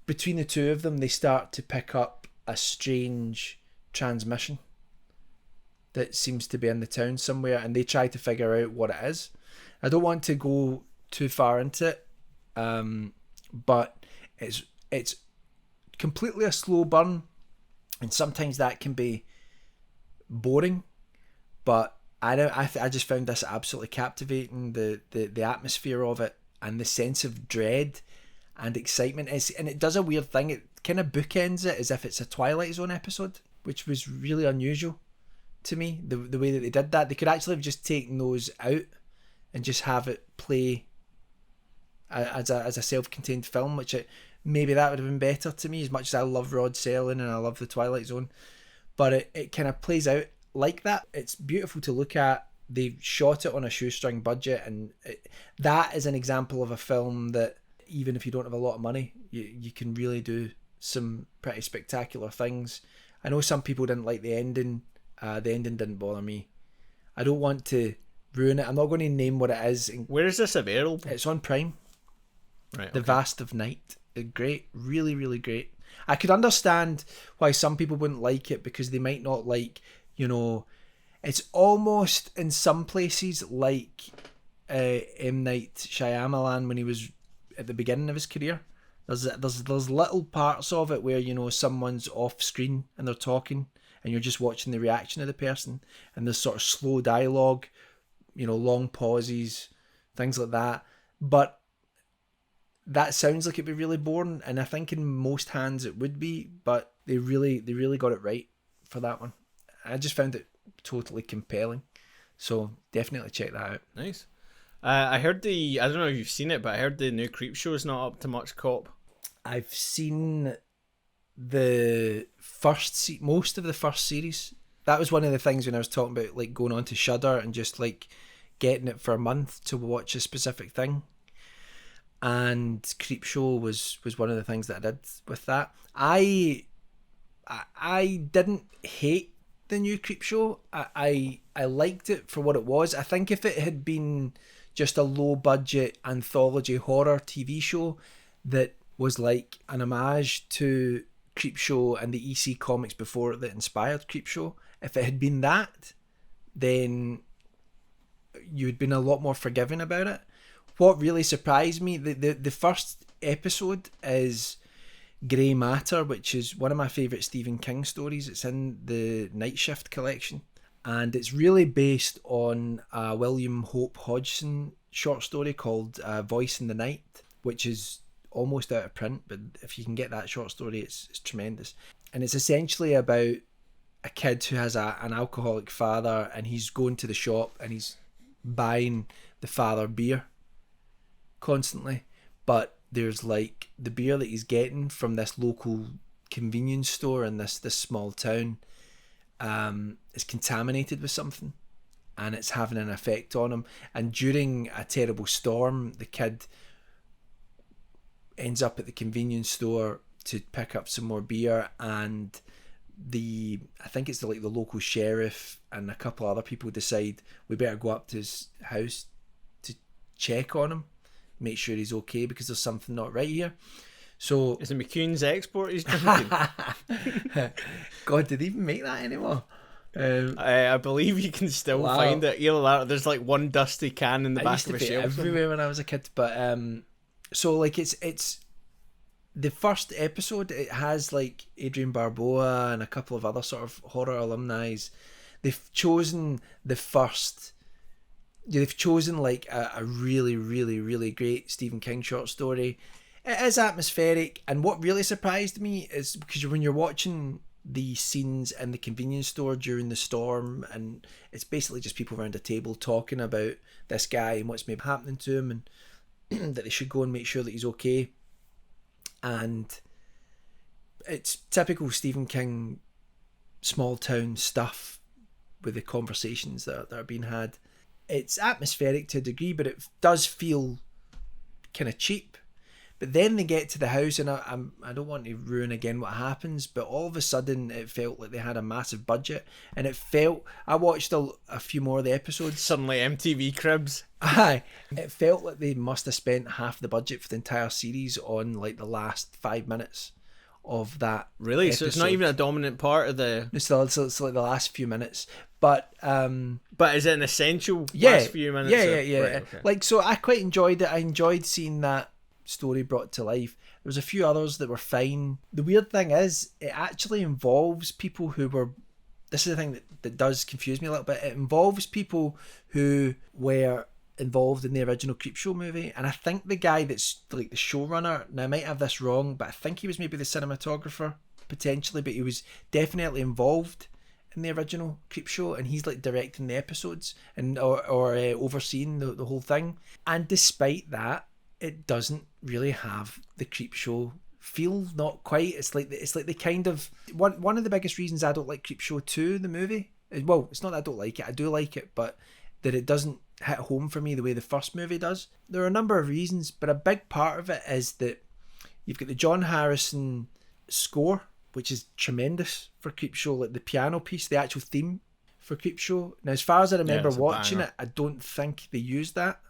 between the two of them, they start to pick up a strange transmission that seems to be in the town somewhere, and they try to figure out what it is. I don't want to go too far into it, but it's completely a slow burn, and sometimes that can be boring, but I just found this absolutely captivating. The atmosphere of it and the sense of dread and excitement and it does a weird thing. It kind of bookends it as if it's a Twilight Zone episode, which was really unusual to me. The way that they did that, they could actually have just taken those out and just have it play as a self-contained film, which maybe that would have been better to me, as much as I love Rod Serling and I love the Twilight Zone. But it kind of plays out like that. It's beautiful to look at. They shot it on a shoestring budget, and that is an example of a film that even if you don't have a lot of money, you can really do some pretty spectacular things. I know some people didn't like the ending. The ending didn't bother me. I don't want to ruin it. I'm not going to name what it is. Where is this available? It's on Prime. Right. The Vast of Night. Great. Really, really great. I could understand why some people wouldn't like it, because they might not like, you know, it's almost in some places like M. Night Shyamalan when he was at the beginning of his career. There's little parts of it where, you know, someone's off screen and they're talking and you're just watching the reaction of the person, and there's sort of slow dialogue, you know, long pauses, things like that. But that sounds like it'd be really boring, and I think in most hands it would be, but they really got it right for that one. I just found it totally compelling, so definitely check that out. Nice. I heard I don't know if you've seen it, but I heard the new Creepshow is not up to much cop. I've seen most of the first series. That was one of the things when I was talking about like going on to Shudder and just like getting it for a month to watch a specific thing. And Creepshow was one of the things that I did with that. I didn't hate the new Creepshow. I liked it for what it was. I think if it had been just a low budget anthology horror TV show that was like an homage to Creepshow and the EC comics before it that inspired Creepshow, if it had been that, then you'd been a lot more forgiving about it. What really surprised me, the first episode is Grey Matter, which is one of my favourite Stephen King stories. It's in the Night Shift collection, and it's really based on a William Hope Hodgson short story called Voice in the Night, which is almost out of print, but if you can get that short story, it's tremendous. And it's essentially about a kid who has an alcoholic father, and he's going to the shop and he's buying the father beer constantly, but there's like the beer that he's getting from this local convenience store in this small town is contaminated with something, and it's having an effect on him. And during a terrible storm, the kid ends up at the convenience store to pick up some more beer, and I think it's the local sheriff and a couple other people decide we better go up to his house to check on him, make sure he's okay, because there's something not right here. So is it McCune's export he's drinking? God, did they even make that anymore? I believe you can still find it. There's like one dusty can in the back of a shelf everywhere when I was a kid. But so like it's the first episode. It has like Adrian Barboa and a couple of other sort of horror alumni. They've chosen like a really, really, really great Stephen King short story. It is atmospheric, and what really surprised me is because when you're watching the scenes in the convenience store during the storm, and it's basically just people around a table talking about this guy and what's maybe happening to him, and that they should go and make sure that he's okay. And it's typical Stephen King small town stuff with the conversations that are being had. It's atmospheric to a degree, but it does feel kind of cheap. But then they get to the house, and I don't want to ruin again what happens, but all of a sudden it felt like they had a massive budget, and it felt, I watched a few more of the episodes. Suddenly MTV Cribs. Aye, it felt like they must have spent half the budget for the entire series on like the last 5 minutes of that. Really? Episode. So it's not even a dominant part of the... It's like the last few minutes. But is it an essential last few minutes? Yeah. Right, okay. Like, so I quite enjoyed it. I enjoyed seeing that story brought to life. There was a few others that were fine. The weird thing is, it actually involves people who were... This is the thing that does confuse me a little bit. It involves people who were involved in the original Creepshow movie, and I think the guy that's like the showrunner, now I might have this wrong, but I think he was maybe the cinematographer potentially, but he was definitely involved in the original Creepshow, and he's like directing the episodes and or overseeing the whole thing. And despite that, it doesn't really have the Creepshow feel. Not quite. It's like the kind of one of the biggest reasons I don't like Creepshow 2, the movie. Well, it's not that I don't like it. I do like it, but that it doesn't hit home for me the way the first movie does. There are a number of reasons, but a big part of it is that you've got the John Harrison score, which is tremendous for Creepshow, like the piano piece, the actual theme for Creepshow. Now, as far as I remember watching it, I don't think they used that.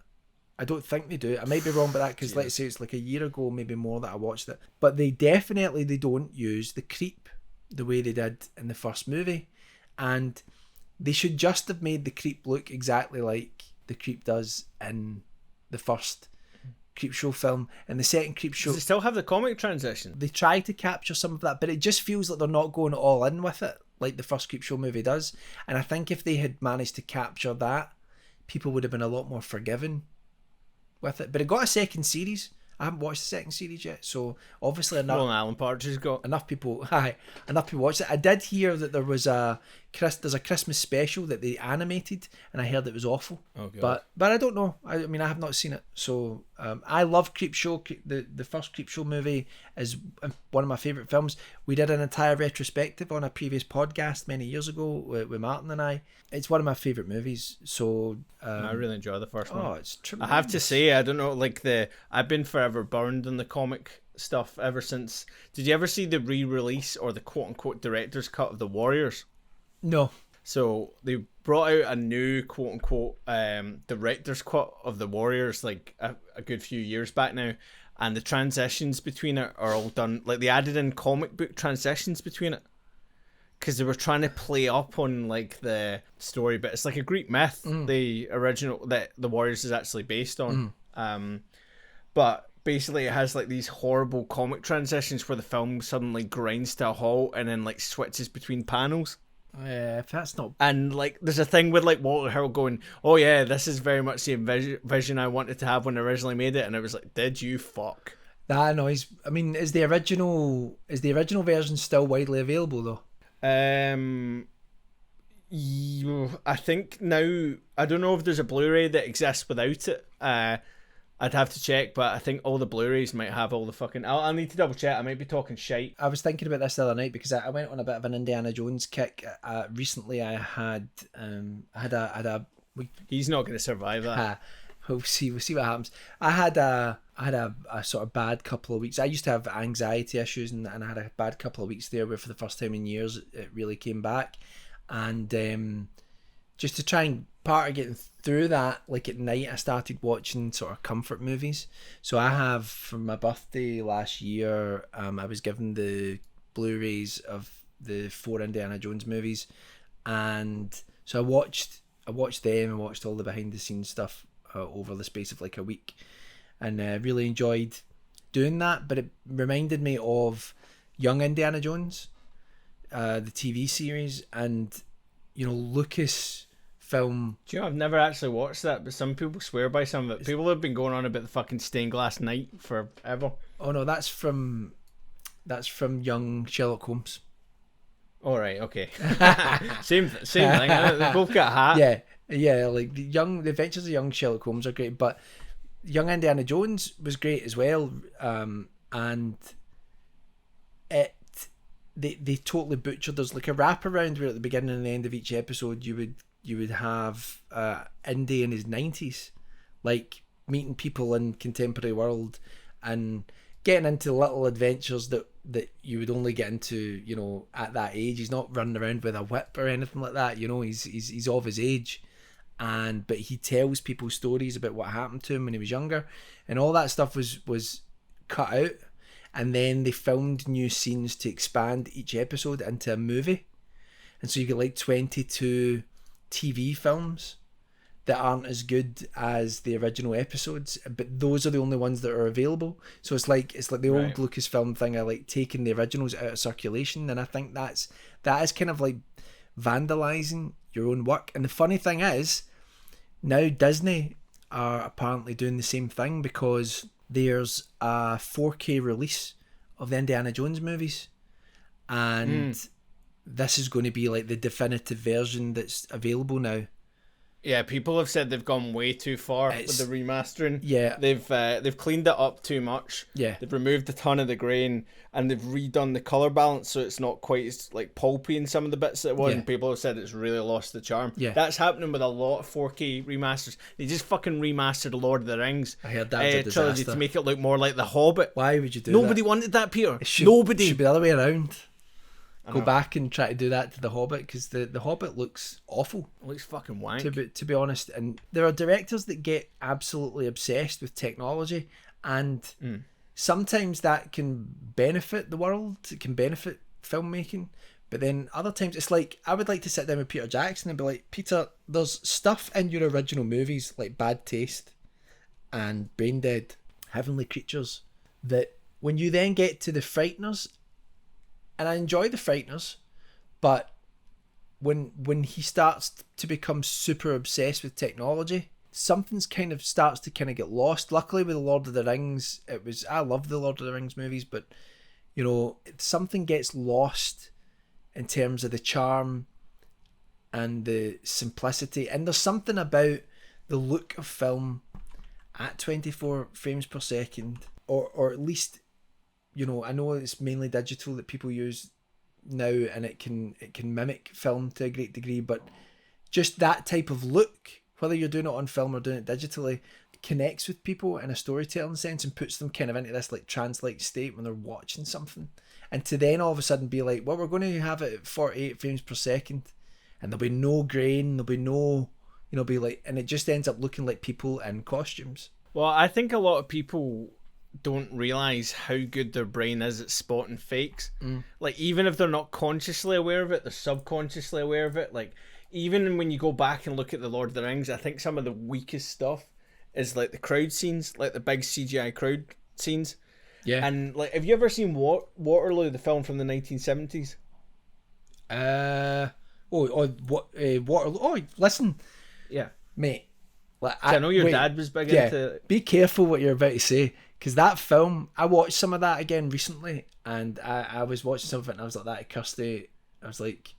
I don't think they do. I might be wrong about that, because let's say it's like a year ago, maybe more, that I watched it. But they don't use the creep the way they did in the first movie. And they should just have made the creep look exactly like the creep does in the first Creepshow film. And the second Creepshow... Does it still have the comic transition? They try to capture some of that, but it just feels like they're not going all in with it like the first Creepshow movie does. And I think if they had managed to capture that, people would have been a lot more forgiving with it. But it got a second series. I haven't watched the second series yet, so obviously enough. Well, Alan Partridge got enough people. Enough people watched it. I did hear that there's a Christmas special that they animated, and I heard it was awful. Oh, God. But I don't know. I mean, I have not seen it. So I love Creepshow. The first Creepshow movie is one of my favourite films. We did an entire retrospective on a previous podcast many years ago with Martin and I. It's one of my favourite movies. So I really enjoy the first one. Oh, it's tremendous. I have to say, I don't know, like I've been forever burned on the comic stuff ever since. Did you ever see the re-release or the quote-unquote director's cut of The Warriors? No. So they brought out a new quote-unquote director's cut of The Warriors like a good few years back now, and the transitions between it are all done, like they added in comic book transitions between it, because they were trying to play up on like the story, but it's like a Greek myth, the original that The Warriors is actually based on. But basically it has like these horrible comic transitions where the film suddenly grinds to a halt and then like switches between panels. Yeah, if that's not... And like there's a thing with like Walter Hill going, oh yeah, this is very much the vision I wanted to have when I originally made it, and it was like, did you fuck? That annoys... I mean, is the original version still widely available though? I think now, I don't know if there's a Blu-ray that exists without it, I'd have to check, but I think all the Blu-rays might have all the fucking... I'll need to double check. I might be talking shite. I was thinking about this the other night because I went on a bit of an Indiana Jones kick. Recently, I had a. He's not going to survive that. We'll see what happens. I had a sort of bad couple of weeks. I used to have anxiety issues, and I had a bad couple of weeks there where for the first time in years it really came back. And just to try and part of getting through that, like at night, I started watching sort of comfort movies. So I have, for my birthday last year, I was given the Blu-rays of the 4 Indiana Jones movies, and so I watched them and watched all the behind the scenes stuff over the space of like a week, and really enjoyed doing that. But it reminded me of Young Indiana Jones, the TV series, and Lucas film. Do you know, I've never actually watched that, but some people swear by some of it. People have been going on about the fucking stained glass night forever. Oh no, that's from Young Sherlock Holmes. All right, okay. same thing. They both got a hat. Yeah. Like the Adventures of Young Sherlock Holmes are great, but Young Indiana Jones was great as well. And they totally butchered. There's like a wraparound where at the beginning and the end of each episode you would have Indy in his 90s, like meeting people in contemporary world and getting into little adventures that you would only get into, at that age. He's not running around with a whip or anything like that. He's of his age, but he tells people stories about what happened to him when he was younger, and all that stuff was cut out, and then they filmed new scenes to expand each episode into a movie, and so you get like 22 TV films that aren't as good as the original episodes, but those are the only ones that are available. So it's like the old Lucasfilm thing of like taking the originals out of circulation, and I think that is kind of like vandalizing your own work. And the funny thing is, now Disney are apparently doing the same thing, because there's a 4K release of the Indiana Jones movies, and this is going to be like the definitive version that's available now. Yeah, people have said they've gone way too far with the remastering. Yeah, they've cleaned it up too much. Yeah, they've removed a ton of the grain, and they've redone the color balance so it's not quite as like pulpy in some of the bits that it was. And people have said it's really lost the charm. Yeah, that's happening with a lot of 4K remasters. They just fucking remastered The Lord of the Rings. I heard that was a disaster. Trilogy to make it look more like The Hobbit. Why would you do Nobody that? wanted that, Peter. Nobody. It should be the other way around. Go back and try to do that to The Hobbit, because the Hobbit looks awful. It looks fucking wank. To be honest, and there are directors that get absolutely obsessed with technology, and sometimes that can benefit the world. It can benefit filmmaking, but then other times it's like, I would like to sit down with Peter Jackson and be like, Peter, there's stuff in your original movies like Bad Taste and Brain Dead, Heavenly Creatures, that when you then get to The Frighteners, and I enjoy The Frighteners, but when he starts to become super obsessed with technology, something's kind of starts to kind of get lost. Luckily with The Lord of the Rings, I love the Lord of the Rings movies, but something gets lost in terms of the charm and the simplicity. And there's something about the look of film at 24 frames per second, or at least, I know it's mainly digital that people use now, and it can mimic film to a great degree, but just that type of look, whether you're doing it on film or doing it digitally, connects with people in a storytelling sense and puts them kind of into this like trance-like state when they're watching something. And to then all of a sudden be like, well, we're going to have it at 48 frames per second, and there'll be no grain, there'll be no, be like, and it just ends up looking like people in costumes. Well, I think a lot of people don't realize how good their brain is at spotting fakes. Like, even if they're not consciously aware of it, they're subconsciously aware of it. Like, even when you go back and look at the Lord of the Rings, I think some of the weakest stuff is like the crowd scenes, like the big CGI crowd scenes. Yeah. And like, have you ever seen Waterloo, the film from the 1970s? Waterloo. Oh, listen. Yeah, mate. Like, I know your dad was big into. Be careful what you're about to say, because that film, I watched some of that again recently, and I was watching some of it, and I was like, that Kirsty. I was like,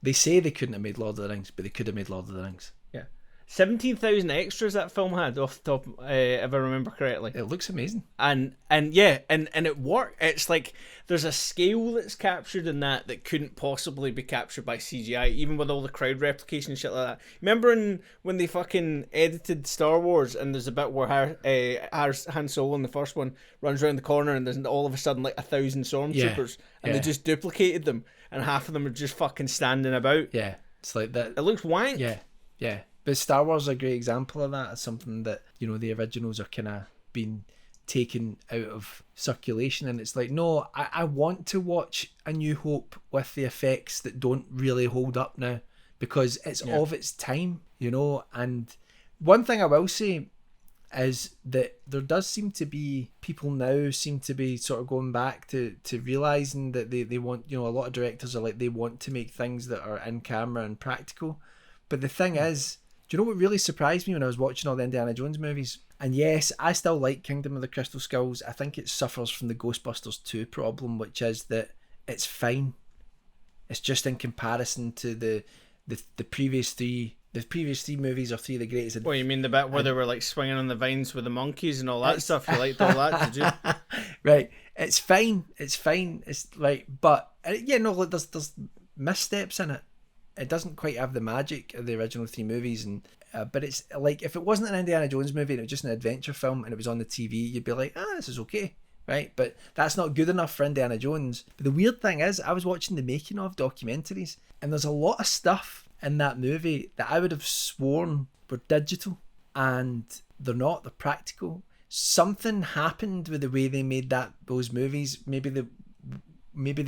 they say they couldn't have made Lord of the Rings, but they could have made Lord of the Rings. Yeah. 17,000 extras that film had off the top, if I remember correctly. It looks amazing. And yeah, and it worked. It's like there's a scale that's captured in that couldn't possibly be captured by CGI, even with all the crowd replication and shit like that. Remember when they fucking edited Star Wars, and there's a bit where Han Solo in the first one runs around the corner, and there's all of a sudden like 1,000 stormtroopers, and they just duplicated them, and half of them are just fucking standing about. Yeah, it's like that. It looks wank. Yeah. But Star Wars is a great example of that. It's something that, the originals are kind of being taken out of circulation, and it's like, no, I want to watch A New Hope with the effects that don't really hold up now, because it's of its time, and one thing I will say is that there does seem to be people now seem to be sort of going back to realising that they want, a lot of directors are like, they want to make things that are in camera and practical. But the thing is, do you know what really surprised me when I was watching all the Indiana Jones movies? And yes, I still like Kingdom of the Crystal Skulls. I think it suffers from the Ghostbusters 2 problem, which is that it's fine. It's just in comparison to the previous three. The previous three movies are three of the greatest. Well, you mean the bit where they were like swinging on the vines with the monkeys and all that stuff? You liked all that, did you? Right. It's fine. It's fine. It's like, but there's missteps in it. It doesn't quite have the magic of the original three movies, and but it's like, if it wasn't an Indiana Jones movie and it was just an adventure film and it was on the TV, you'd be like, this is okay, right? But that's not good enough for Indiana Jones. But the weird thing is, I was watching the making of documentaries, and there's a lot of stuff in that movie that I would have sworn were digital, and they're not. They're practical. Something happened with the way they made those movies. Maybe the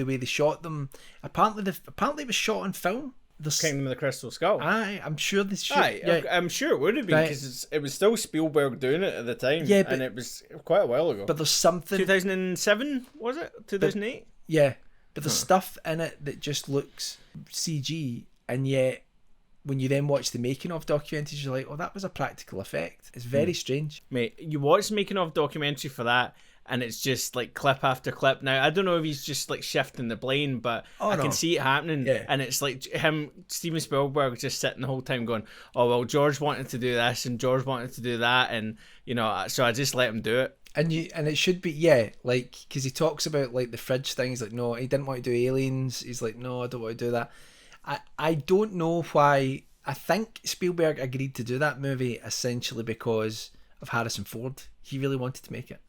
way they shot them. Apparently it was shot on film. Kingdom of the Crystal Skull. I'm sure this should. I'm sure it would have been, because it was still Spielberg doing it at the time. Yeah, and it was quite a while ago. But there's something. 2007 was it? 2008. Yeah, but there's stuff in it that just looks CG, and yet when you then watch the making of documentaries, you're like, oh, that was a practical effect. It's very strange. Mate, you watch the making of documentary for that, and it's just like clip after clip. Now, I don't know if he's just like shifting the blame, but I can see it happening. Yeah. And it's like Steven Spielberg, just sitting the whole time going, oh, well, George wanted to do this and George wanted to do that. And, so I just let him do it. And it should be, like, because he talks about like the fridge thing. He's like, no, he didn't want to do Aliens. He's like, no, I don't want to do that. I don't know why. I think Spielberg agreed to do that movie essentially because of Harrison Ford. He really wanted to make it.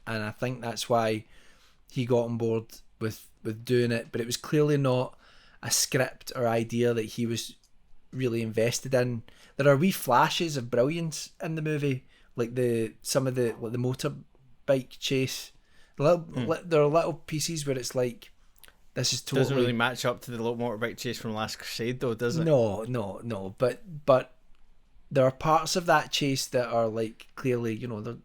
And I think that's why he got on board with doing it. But it was clearly not a script or idea that he was really invested in. There are wee flashes of brilliance in the movie, like some of the motorbike chase. There are little pieces where it's like, this is totally... Doesn't really match up to the little motorbike chase from Last Crusade, though, does it? No. But there are parts of that chase that are like, clearly,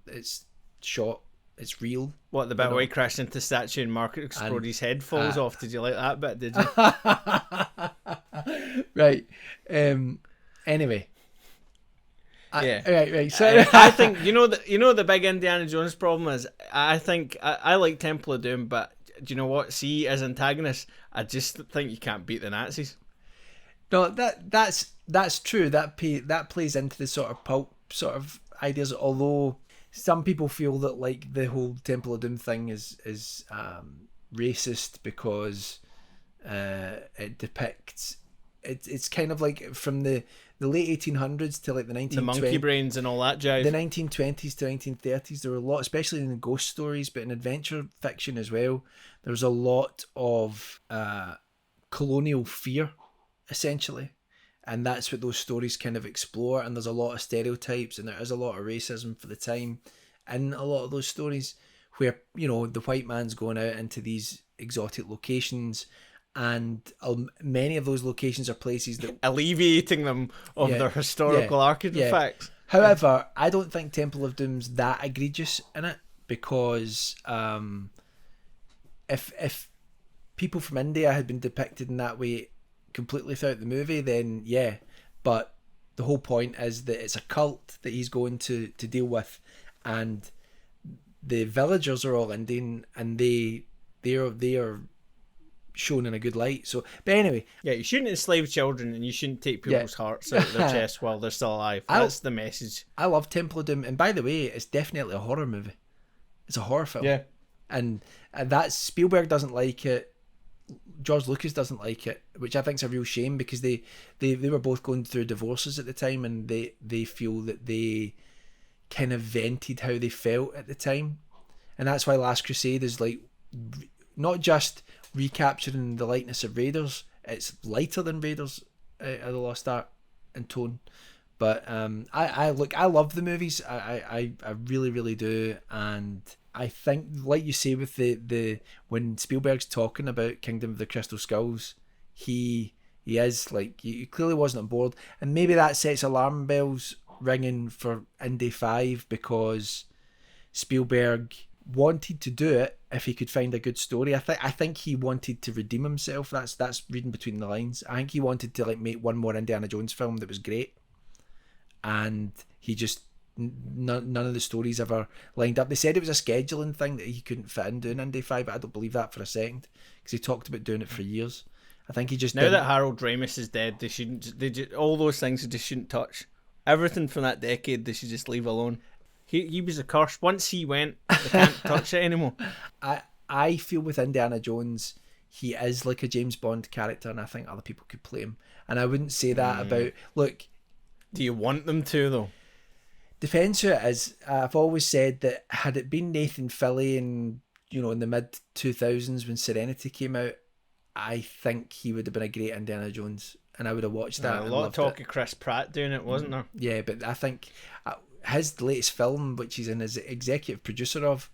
it's shot. It's real. What, the bit where he crashed into the statue and Mark Explorer's head falls off? Did you like that bit, did you? Right. Anyway. Right. So I think, the big Indiana Jones problem is, I think, I like Temple of Doom, but do you know what? See, as antagonists, I just think you can't beat the Nazis. No, that's true. That plays into the sort of pulp sort of ideas, although... Some people feel that like the whole Temple of Doom thing is racist because it depicts it's kind of like from the late 1800s to like the 1920s. The monkey brains and all that jive. The 1920s to 1930s, there were a lot, especially in the ghost stories, but in adventure fiction as well, there was a lot of colonial fear, essentially. And that's what those stories kind of explore. And there's a lot of stereotypes, and there is a lot of racism for the time in a lot of those stories, where, the white man's going out into these exotic locations, and many of those locations are places that... alleviating them of their historical artifacts. However, I don't think Temple of Doom's that egregious in it, because if people from India had been depicted in that way completely throughout the movie, then but the whole point is that it's a cult that he's going to deal with, and the villagers are all Indian, and they are shown in a good light. So, but anyway, yeah, you shouldn't enslave children, and you shouldn't take people's hearts out of their chests while they're still alive. That's the message. I love Temple of Doom, and by the way, it's definitely a horror movie. It's a horror film. Yeah, and that's Spielberg doesn't like it. George Lucas doesn't like it, which I think is a real shame, because they were both going through divorces at the time, and they feel that they kind of vented how they felt at the time, and that's why Last Crusade is like not just recapturing the lightness of Raiders, it's lighter than Raiders of the Lost Ark in tone. But I love the movies. I really, really do. And I think, like you say, with the when Spielberg's talking about Kingdom of the Crystal Skulls, he is like, he clearly wasn't on board, and maybe that sets alarm bells ringing for Indy 5, because Spielberg wanted to do it if he could find a good story. I think he wanted to redeem himself. That's reading between the lines. I think he wanted to like make one more Indiana Jones film that was great, and he just none of the stories ever lined up. They said it was a scheduling thing that he couldn't fit in doing Indy 5, but I don't believe that for a second, because he talked about doing it for years. I think he just that Harold Ramis is dead, all those things they just shouldn't touch. Everything from that decade they should just leave alone. He was a curse. Once he went, they can't touch it anymore. I feel with Indiana Jones, he is like a James Bond character, and I think other people could play him. And I wouldn't say that about, look. Do you want them to, though? Depends who it is. I've always said that had it been Nathan Fillion, in the mid 2000s when Serenity came out, I think he would have been a great Indiana Jones, and I would have watched that. A lot of talk of Chris Pratt doing it, wasn't there? Yeah, but I think his latest film, which he's in as executive producer of,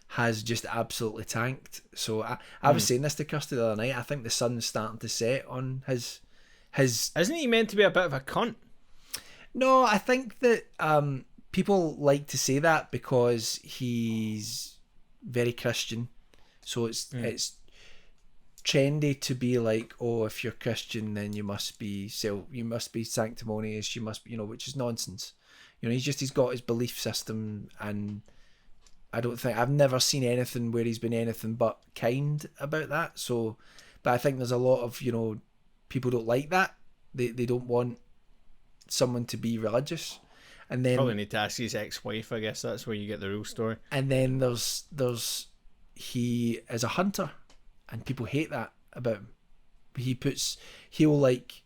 has just absolutely tanked. So I was saying this to Kirsty the other night. I think the sun's starting to set on his. Isn't he meant to be a bit of a cunt? No, I think that people like to say that because he's very Christian. So it's trendy to be like, oh, if you're Christian, then you must be sanctimonious, you must be, which is nonsense. He's got his belief system, and I've never seen anything where he's been anything but kind about that. So, but I think there's a lot of, people don't like that. They don't want someone to be religious. And then probably need to ask his ex-wife. I guess that's where you get the real story. And then there's he is a hunter, and people hate that about him. He'll like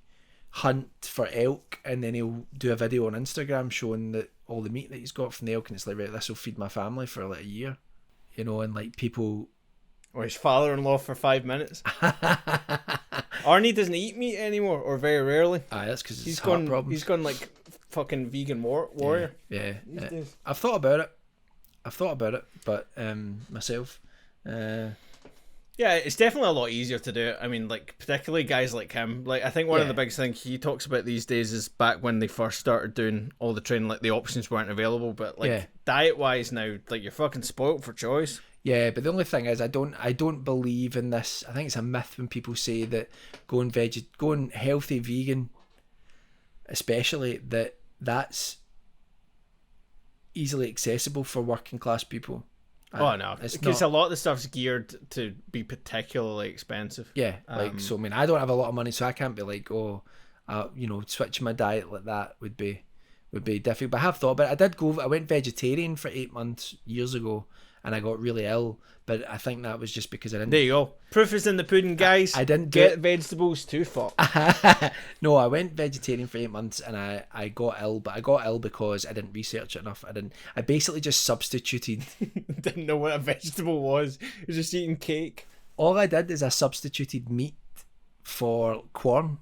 hunt for elk, and then he'll do a video on Instagram showing that all the meat that he's got from the elk, and it's like, right, this will feed my family for like a year, and like people. Or his father-in-law for 5 minutes. Arnie doesn't eat meat anymore, or very rarely. That's because he's heart problems. He's gone like fucking vegan warrior. Yeah. I've thought about it, but myself. Yeah, it's definitely a lot easier to do it. I mean, like, particularly guys like him. Like, I think one of the biggest things he talks about these days is back when they first started doing all the training, like, the options weren't available. But, like, diet-wise now, like, you're fucking spoiled for choice. Yeah, but the only thing is, I don't believe in this. I think it's a myth when people say that going healthy vegan, especially, that's easily accessible for working class people. Oh no, because a lot of the stuff's geared to be particularly expensive. Yeah, so I mean, I don't have a lot of money, so I can't be like, switching my diet like that would be difficult. But I have thought about it. I went vegetarian for 8 months years ago, and I got really ill. But I think that was just because I didn't. There you go. Proof is in the pudding, guys. I didn't get vegetables too far. No, I went vegetarian for 8 months, and I got ill. But I got ill because I didn't research it enough. I basically just substituted. Didn't know what a vegetable was. You was just eating cake. All I did is I substituted meat for corn,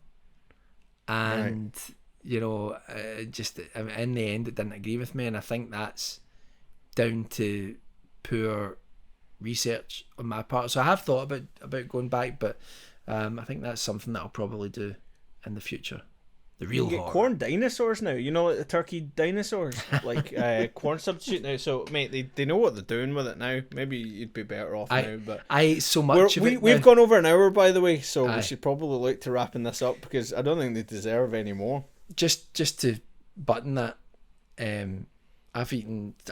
and just in the end, it didn't agree with me, and I think that's down to poor research on my part. So I have thought about going back, but I think that's something that I'll probably do in the future. The real you get corn dinosaurs now, like the turkey dinosaurs, like corn substitute now. So mate, they know what they're doing with it now. Maybe you'd be better off now. But we've gone over an hour, by the way, so we should probably look to wrapping this up, because I don't think they deserve any more. Just to button that, I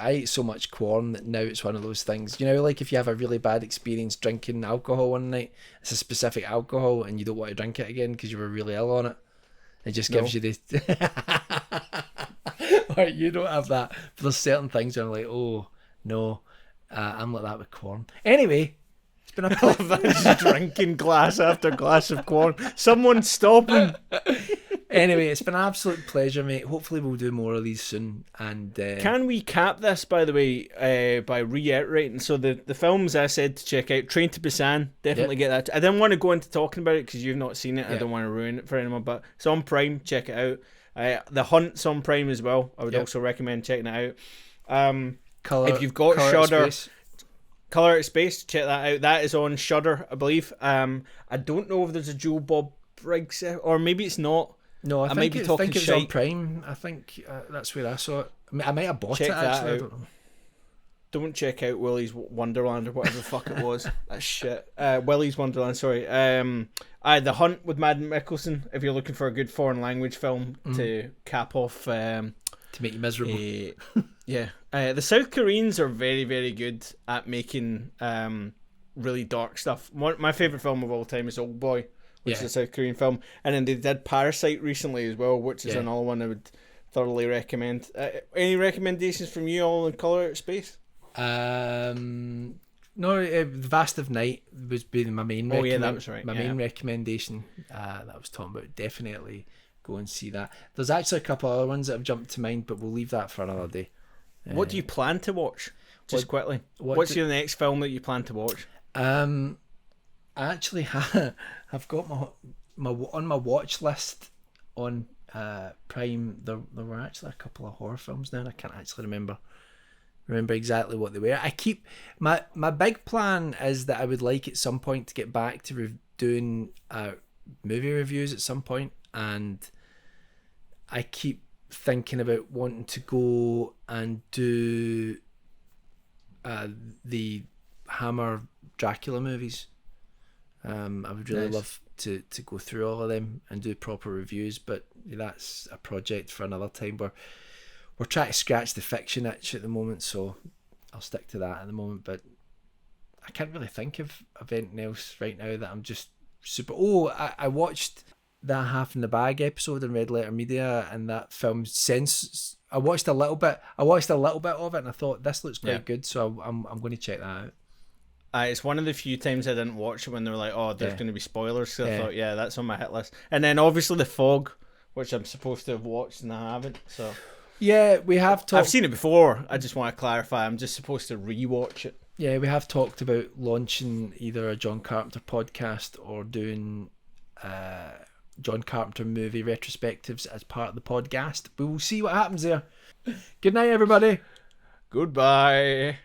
ate so much corn that now it's one of those things. You know, like if you have a really bad experience drinking alcohol one night, it's a specific alcohol and you don't want to drink it again because you were really ill on it. It just gives you this. Right, you don't have that. But there's certain things where I'm like, oh, no, I'm like that with corn. Anyway, it's been a pleasure. Just drinking glass after glass of corn. Someone stop him. Anyway, it's been an absolute pleasure, mate. Hopefully we'll do more of these soon. And can we cap this, by the way, by reiterating? So the films I said to check out, Train to Busan, definitely get that. I didn't want to go into talking about it because you've not seen it. I don't want to ruin it for anyone, but it's on Prime. Check it out. The Hunt's on Prime as well. I would also recommend checking it out. If you've got Shudder, Colour Out of Space, check that out. That is on Shudder, I believe. I don't know if there's a Joe Bob Briggs, or maybe it's not. No, I think it's on Prime. I think that's where I saw it. I might have bought it, actually. I don't know. Don't check out Willy's Wonderland or whatever the fuck it was. That's shit. Willy's Wonderland, sorry. The Hunt with Mads Mikkelsen, if you're looking for a good foreign language film to cap off... to make you miserable. Yeah. The South Koreans are very, very good at making really dark stuff. My favourite film of all time is Old Boy, which is a South Korean film. And then they did Parasite recently as well, which is another one I would thoroughly recommend. Any recommendations from you all in Colour Out of Space? No, The Vast of Night was being my main that was right. main recommendation that I was talking about. Definitely go and see that. There's actually a couple other ones that have jumped to mind, but we'll leave that for another day. What do you plan to watch? Just quickly. What's your next film that you plan to watch? I actually I've got my on my watch list on Prime. There were actually a couple of horror films now, and I can't actually remember exactly what they were. I keep my big plan is that I would like at some point to get back to doing movie reviews at some point, and I keep thinking about wanting to go and do the Hammer Dracula movies. I would really love to go through all of them and do proper reviews, but that's a project for another time. We're trying to scratch the fiction itch at the moment, so I'll stick to that at the moment. But I can't really think of anything else right now that I'm just super... I watched that Half in the Bag episode in Red Letter Media, and that film Sense. I watched a little bit of it, and I thought this looks quite good, so I'm going to check that out. It's one of the few times I didn't watch it when they were like, oh, there's going to be spoilers, so I thought, that's on my hit list. And then obviously The Fog, which I'm supposed to have watched and I haven't, so... Yeah, we have talked... I've seen it before. I just want to clarify. I'm just supposed to rewatch it. Yeah, we have talked about launching either a John Carpenter podcast or doing John Carpenter movie retrospectives as part of the podcast. But we'll see what happens there. Good night, everybody. Goodbye.